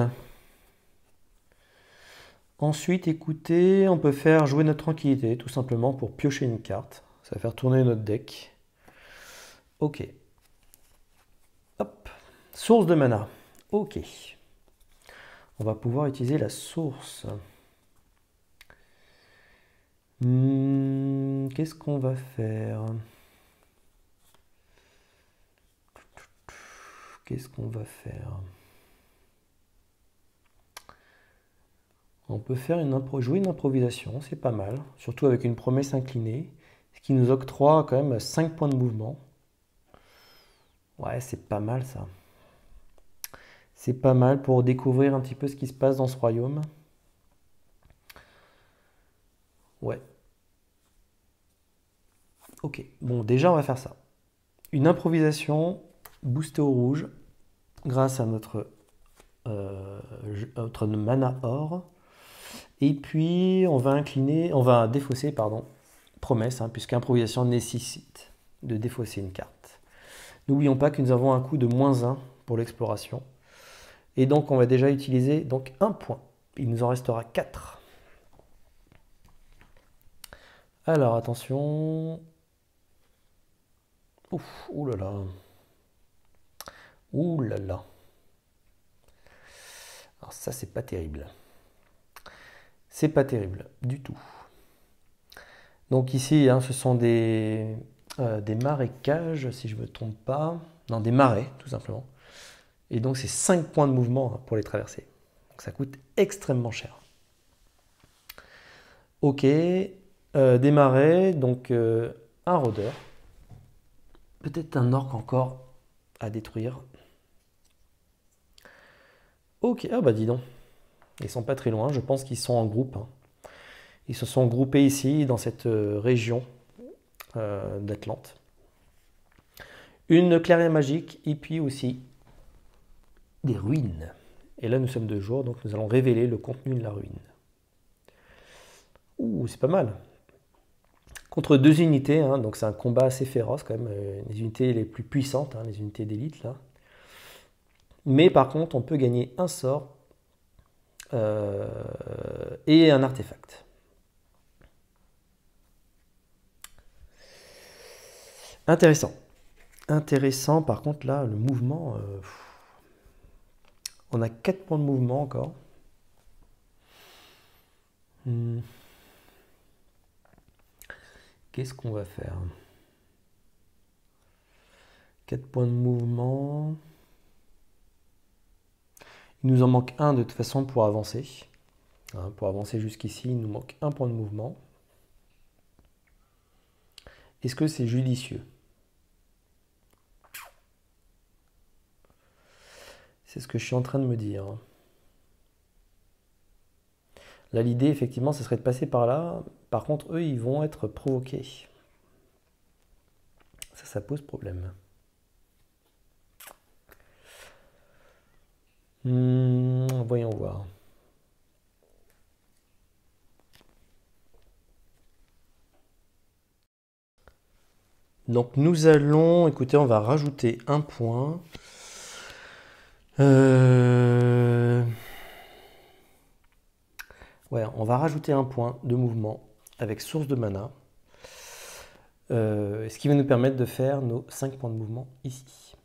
écoutez, on peut faire jouer notre tranquillité, tout simplement pour piocher une carte. Ça va faire tourner notre deck. Ok. Hop. Source de mana. Ok. On va pouvoir utiliser la source. Qu'est-ce qu'on va faire? On peut faire jouer une improvisation, c'est pas mal. Surtout avec une promesse inclinée, ce qui nous octroie quand même 5 points de mouvement. Ouais, c'est pas mal ça. C'est pas mal pour découvrir un petit peu ce qui se passe dans ce royaume. Ouais. Ok, bon déjà on va faire ça. Une improvisation boostée au rouge grâce à notre mana or. Et puis on va défausser, pardon, promesse, puisqu'improvisation nécessite de défausser une carte. N'oublions pas que nous avons un coût de -1 pour l'exploration. Et donc on va déjà utiliser donc 1 point. Il nous en restera 4. Alors attention. Ouf, oulala. Oulala. Alors ça c'est pas terrible. C'est pas terrible du tout. Donc ici, ce sont des marécages, si je ne me trompe pas. Non, des marais, tout simplement. Et donc c'est 5 points de mouvement pour les traverser. Donc ça coûte extrêmement cher. Ok, des marais, donc un rôdeur. Peut-être un orc encore à détruire. Ok, ah bah dis donc. Ils sont pas très loin, je pense qu'ils sont en groupe. Ils se sont groupés ici, dans cette région d'Atlante. Une clairière magique, et puis aussi des ruines. Et là, nous sommes de jour, donc nous allons révéler le contenu de la ruine. Ouh, c'est pas mal. Contre 2 unités, donc c'est un combat assez féroce quand même. Les unités les plus puissantes, les unités d'élite là. Mais par contre, on peut gagner un sort et un artefact. Intéressant. Intéressant, par contre là, le mouvement... on a 4 points de mouvement encore. Qu'est-ce qu'on va faire? 4 points de mouvement. Il nous en manque un de toute façon pour avancer. Pour avancer jusqu'ici, il nous manque un point de mouvement. Est-ce que c'est judicieux? C'est ce que je suis en train de me dire. Là, l'idée, effectivement, ce serait de passer par là. Par contre, eux, ils vont être provoqués. Ça pose problème. Voyons voir. Donc nous allons, écoutez, on va rajouter un point. Ouais, on va rajouter un point de mouvement avec source de mana. Ce qui va nous permettre de faire nos 5 points de mouvement ici.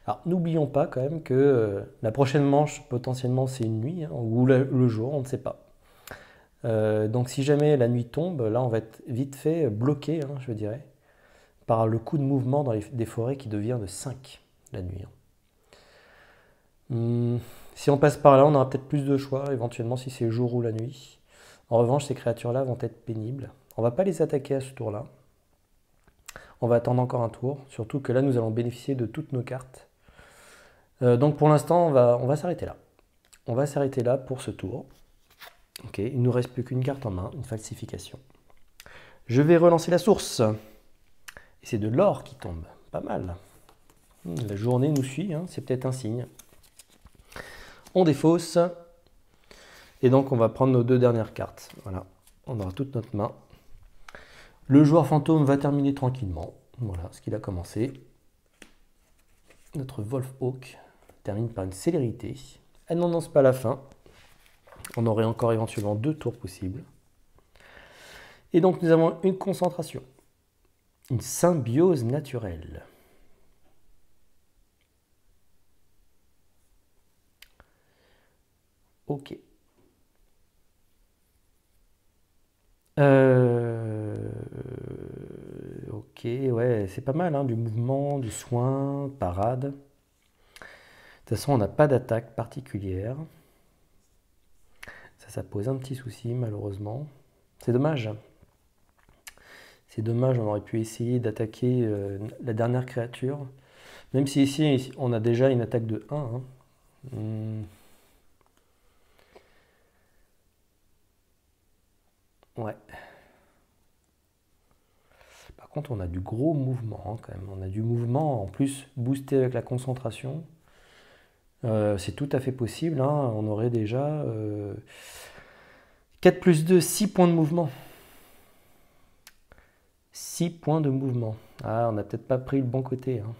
Alors n'oublions pas quand même que la prochaine manche potentiellement c'est une nuit ou le jour, on ne sait pas. Donc si jamais la nuit tombe, là on va être vite fait bloqué, je dirais, par le coup de mouvement dans des forêts qui devient de 5 la nuit. Si on passe par là, on aura peut-être plus de choix, éventuellement si c'est le jour ou la nuit. En revanche, ces créatures-là vont être pénibles. On ne va pas les attaquer à ce tour-là. On va attendre encore un tour, surtout que là, nous allons bénéficier de toutes nos cartes. Donc pour l'instant, on va s'arrêter là. On va s'arrêter là pour ce tour. Ok, il ne nous reste plus qu'une carte en main, une falsification. Je vais relancer la source. Et c'est de l'or qui tombe. Pas mal. La journée nous suit, hein, c'est peut-être un signe. On défausse. Et donc on va prendre nos deux dernières cartes. Voilà, on aura toute notre main. Le joueur fantôme va terminer tranquillement. Voilà ce qu'il a commencé. Notre Wolf Hawk termine par une célérité. Elle n'annonce pas la fin. On aurait encore éventuellement 2 tours possibles. Et donc nous avons une concentration. Une symbiose naturelle. Ok. Ok, ouais, c'est pas mal, hein, du mouvement, du soin, parade. De toute façon, on n'a pas d'attaque particulière. Ça pose un petit souci, malheureusement. C'est dommage. C'est dommage, on aurait pu essayer d'attaquer la dernière créature. Même si ici, on a déjà une attaque de 1. Hein. Ouais. Par contre, on a du gros mouvement hein, quand même. On a du mouvement en plus boosté avec la concentration. C'est tout à fait possible. Hein. On aurait déjà 4 plus 2, 6 points de mouvement. 6 points de mouvement. Ah, on n'a peut-être pas pris le bon côté. Hein.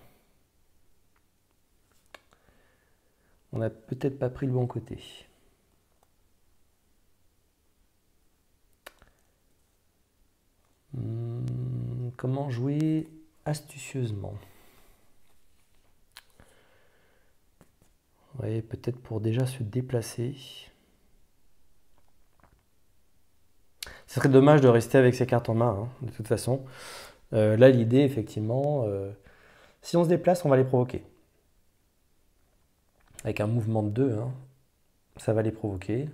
On n'a peut-être pas pris le bon côté. Comment jouer astucieusement? Oui, peut-être pour déjà se déplacer. Ce serait dommage de rester avec ses cartes en main, hein, de toute façon. Là, l'idée, effectivement, si on se déplace, on va les provoquer. Avec un mouvement de 2, hein, ça va les provoquer.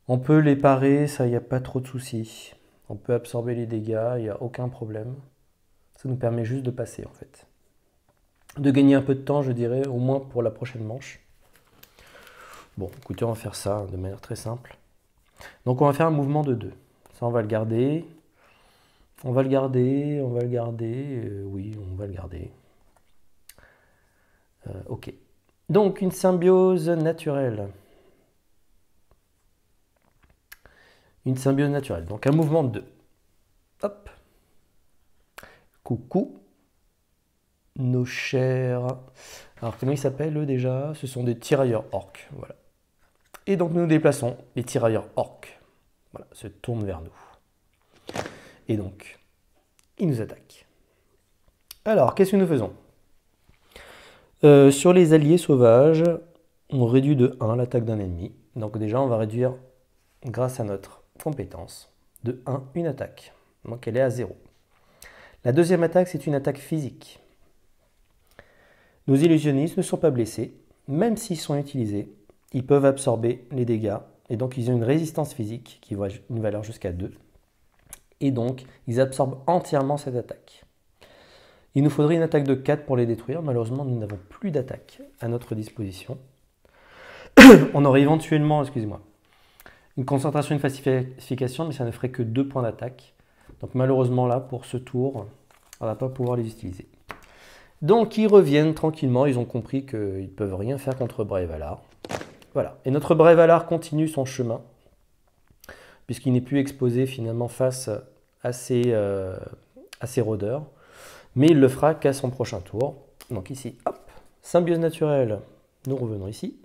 On peut les parer, ça, il n'y a pas trop de soucis. On peut absorber les dégâts, il n'y a aucun problème. Ça nous permet juste de passer, en fait. De gagner un peu de temps, je dirais, au moins pour la prochaine manche. Bon, écoutez, on va faire ça de manière très simple. Donc on va faire un mouvement de 2. Ça, on va le garder. On va le garder, on va le garder. Oui, on va le garder. Ok. Donc une symbiose naturelle. Une symbiose naturelle. Donc un mouvement de 2. Hop. Coucou. Nos chers... Alors comment ils s'appellent eux déjà? Ce sont des tirailleurs orques. Voilà. Et donc nous nous déplaçons. Les tirailleurs orques voilà, se tournent vers nous. Et donc, ils nous attaquent. Alors, qu'est-ce que nous faisons? Sur les alliés sauvages, on réduit de 1 l'attaque d'un ennemi. Donc déjà, on va réduire, grâce à notre compétence, de 1 une attaque. Donc elle est à 0. La deuxième attaque, c'est une attaque physique. Nos illusionnistes ne sont pas blessés. Même s'ils sont utilisés, ils peuvent absorber les dégâts. Et donc, ils ont une résistance physique qui va une valeur jusqu'à 2. Et donc, ils absorbent entièrement cette attaque. Il nous faudrait une attaque de 4 pour les détruire. Malheureusement, nous n'avons plus d'attaque à notre disposition. On aurait éventuellement, excusez-moi, une concentration, une falsification, mais ça ne ferait que 2 points d'attaque. Donc malheureusement, là, pour ce tour, on ne va pas pouvoir les utiliser. Donc, ils reviennent tranquillement. Ils ont compris qu'ils ne peuvent rien faire contre Braevalar. Voilà. Et notre Braevalar continue son chemin, puisqu'il n'est plus exposé finalement face à ses rôdeurs. Mais il le fera qu'à son prochain tour. Donc ici, hop, symbiose naturelle. Nous revenons ici.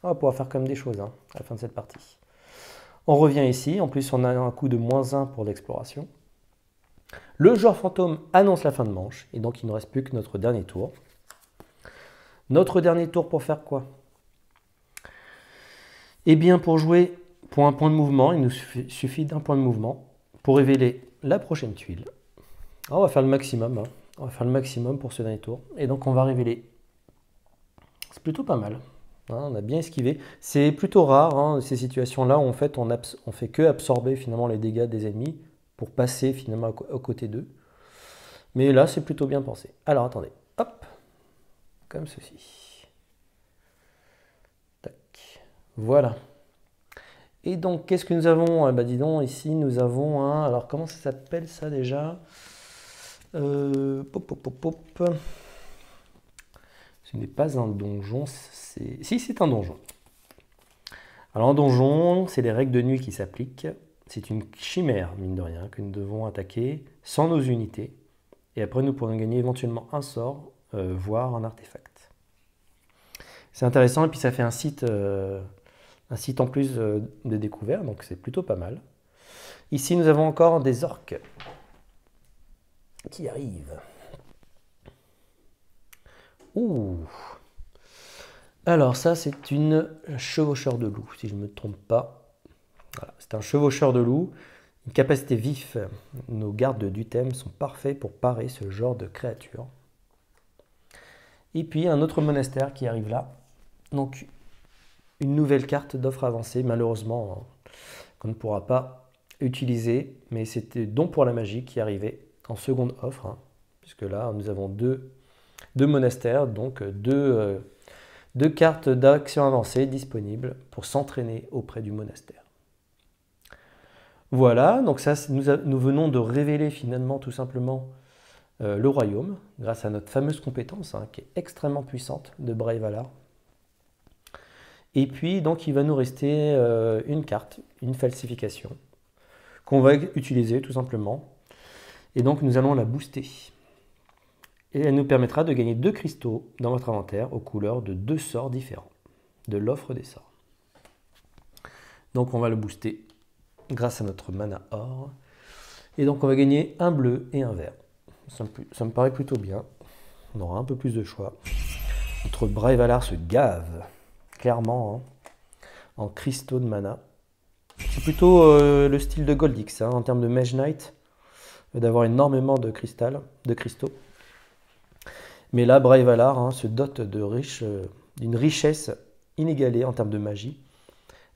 On va pouvoir faire comme des choses hein, à la fin de cette partie. On revient ici. En plus, on a un coup de -1 pour l'exploration. Le joueur fantôme annonce la fin de manche. Et donc, il ne reste plus que notre dernier tour. Notre dernier tour pour faire quoi? Eh bien, pour jouer pour un point de mouvement, il nous suffit d'un point de mouvement pour révéler la prochaine tuile. Alors, on va faire le maximum. Hein. On va faire le maximum pour ce dernier tour. Et donc, on va révéler. C'est plutôt pas mal. Hein, on a bien esquivé. C'est plutôt rare, hein, ces situations-là, où en fait, on fait que absorber finalement les dégâts des ennemis pour passer finalement aux côtés d'eux. Mais là, c'est plutôt bien pensé. Alors, attendez. Hop. Comme ceci. Tac. Voilà. Et donc, qu'est-ce que nous avons? Bah, dis donc, ici, nous avons un... Alors, comment ça s'appelle ça déjà? Pop, pop, pop, pop. Ce n'est pas un donjon, c'est... Si, c'est un donjon. Alors, un donjon, c'est les règles de nuit qui s'appliquent. C'est une chimère, mine de rien, que nous devons attaquer sans nos unités. Et après, nous pourrons gagner éventuellement un sort, voire un artefact. C'est intéressant, et puis ça fait un site en plus de découvert, donc c'est plutôt pas mal. Ici, nous avons encore des orques qui arrivent. Ouh! Alors ça, c'est une chevaucheur de loup, si je ne me trompe pas. Voilà, c'est un chevaucheur de loup. Une capacité vif. Nos gardes du thème sont parfaits pour parer ce genre de créature. Et puis un autre monastère qui arrive là. Donc une nouvelle carte d'offre avancée, malheureusement, qu'on ne pourra pas utiliser. Mais c'était Don pour la magie qui arrivait en seconde offre. Puisque là, nous avons deux monastères, donc deux cartes d'action avancée disponibles pour s'entraîner auprès du monastère. Voilà, donc ça, nous venons de révéler finalement tout simplement le royaume, grâce à notre fameuse compétence, qui est extrêmement puissante, de Brave Valar. Et puis, donc, il va nous rester une carte, une falsification, qu'on va utiliser tout simplement. Et donc, nous allons la booster. Et elle nous permettra de gagner 2 cristaux dans votre inventaire aux couleurs de 2 sorts différents, de l'offre des sorts. Donc, on va le booster grâce à notre mana or. Et donc, on va gagner un bleu et un vert. Ça me paraît plutôt bien. On aura un peu plus de choix. Notre Brave Valar se gave, clairement, en cristaux de mana. C'est plutôt le style de Goldix, en termes de Mage Knight, d'avoir énormément de cristaux. Mais là, Brave Valar se dote d'une richesse inégalée en termes de magie.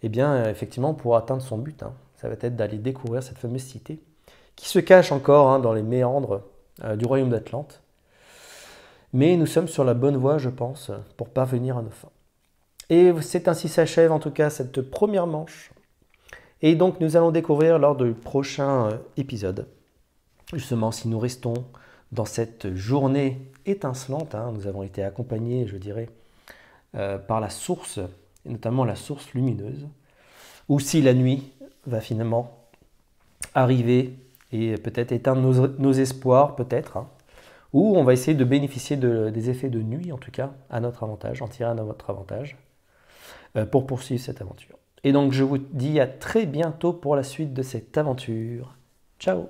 Et bien, effectivement, pour atteindre son but, ça va être d'aller découvrir cette fameuse cité qui se cache encore dans les méandres du royaume d'Atlante. Mais nous sommes sur la bonne voie, je pense, pour parvenir à nos fins. Et c'est ainsi s'achève en tout cas cette première manche. Et donc nous allons découvrir lors du prochain épisode, justement si nous restons dans cette journée étincelante. Nous avons été accompagnés, je dirais, par la source, et notamment la source lumineuse, ou si la nuit va finalement arriver et peut-être éteindre nos espoirs, peut-être, ou on va essayer de bénéficier des effets de nuit, en tout cas, à notre avantage, en tirer à notre avantage, pour poursuivre cette aventure. Et donc je vous dis à très bientôt pour la suite de cette aventure. Ciao!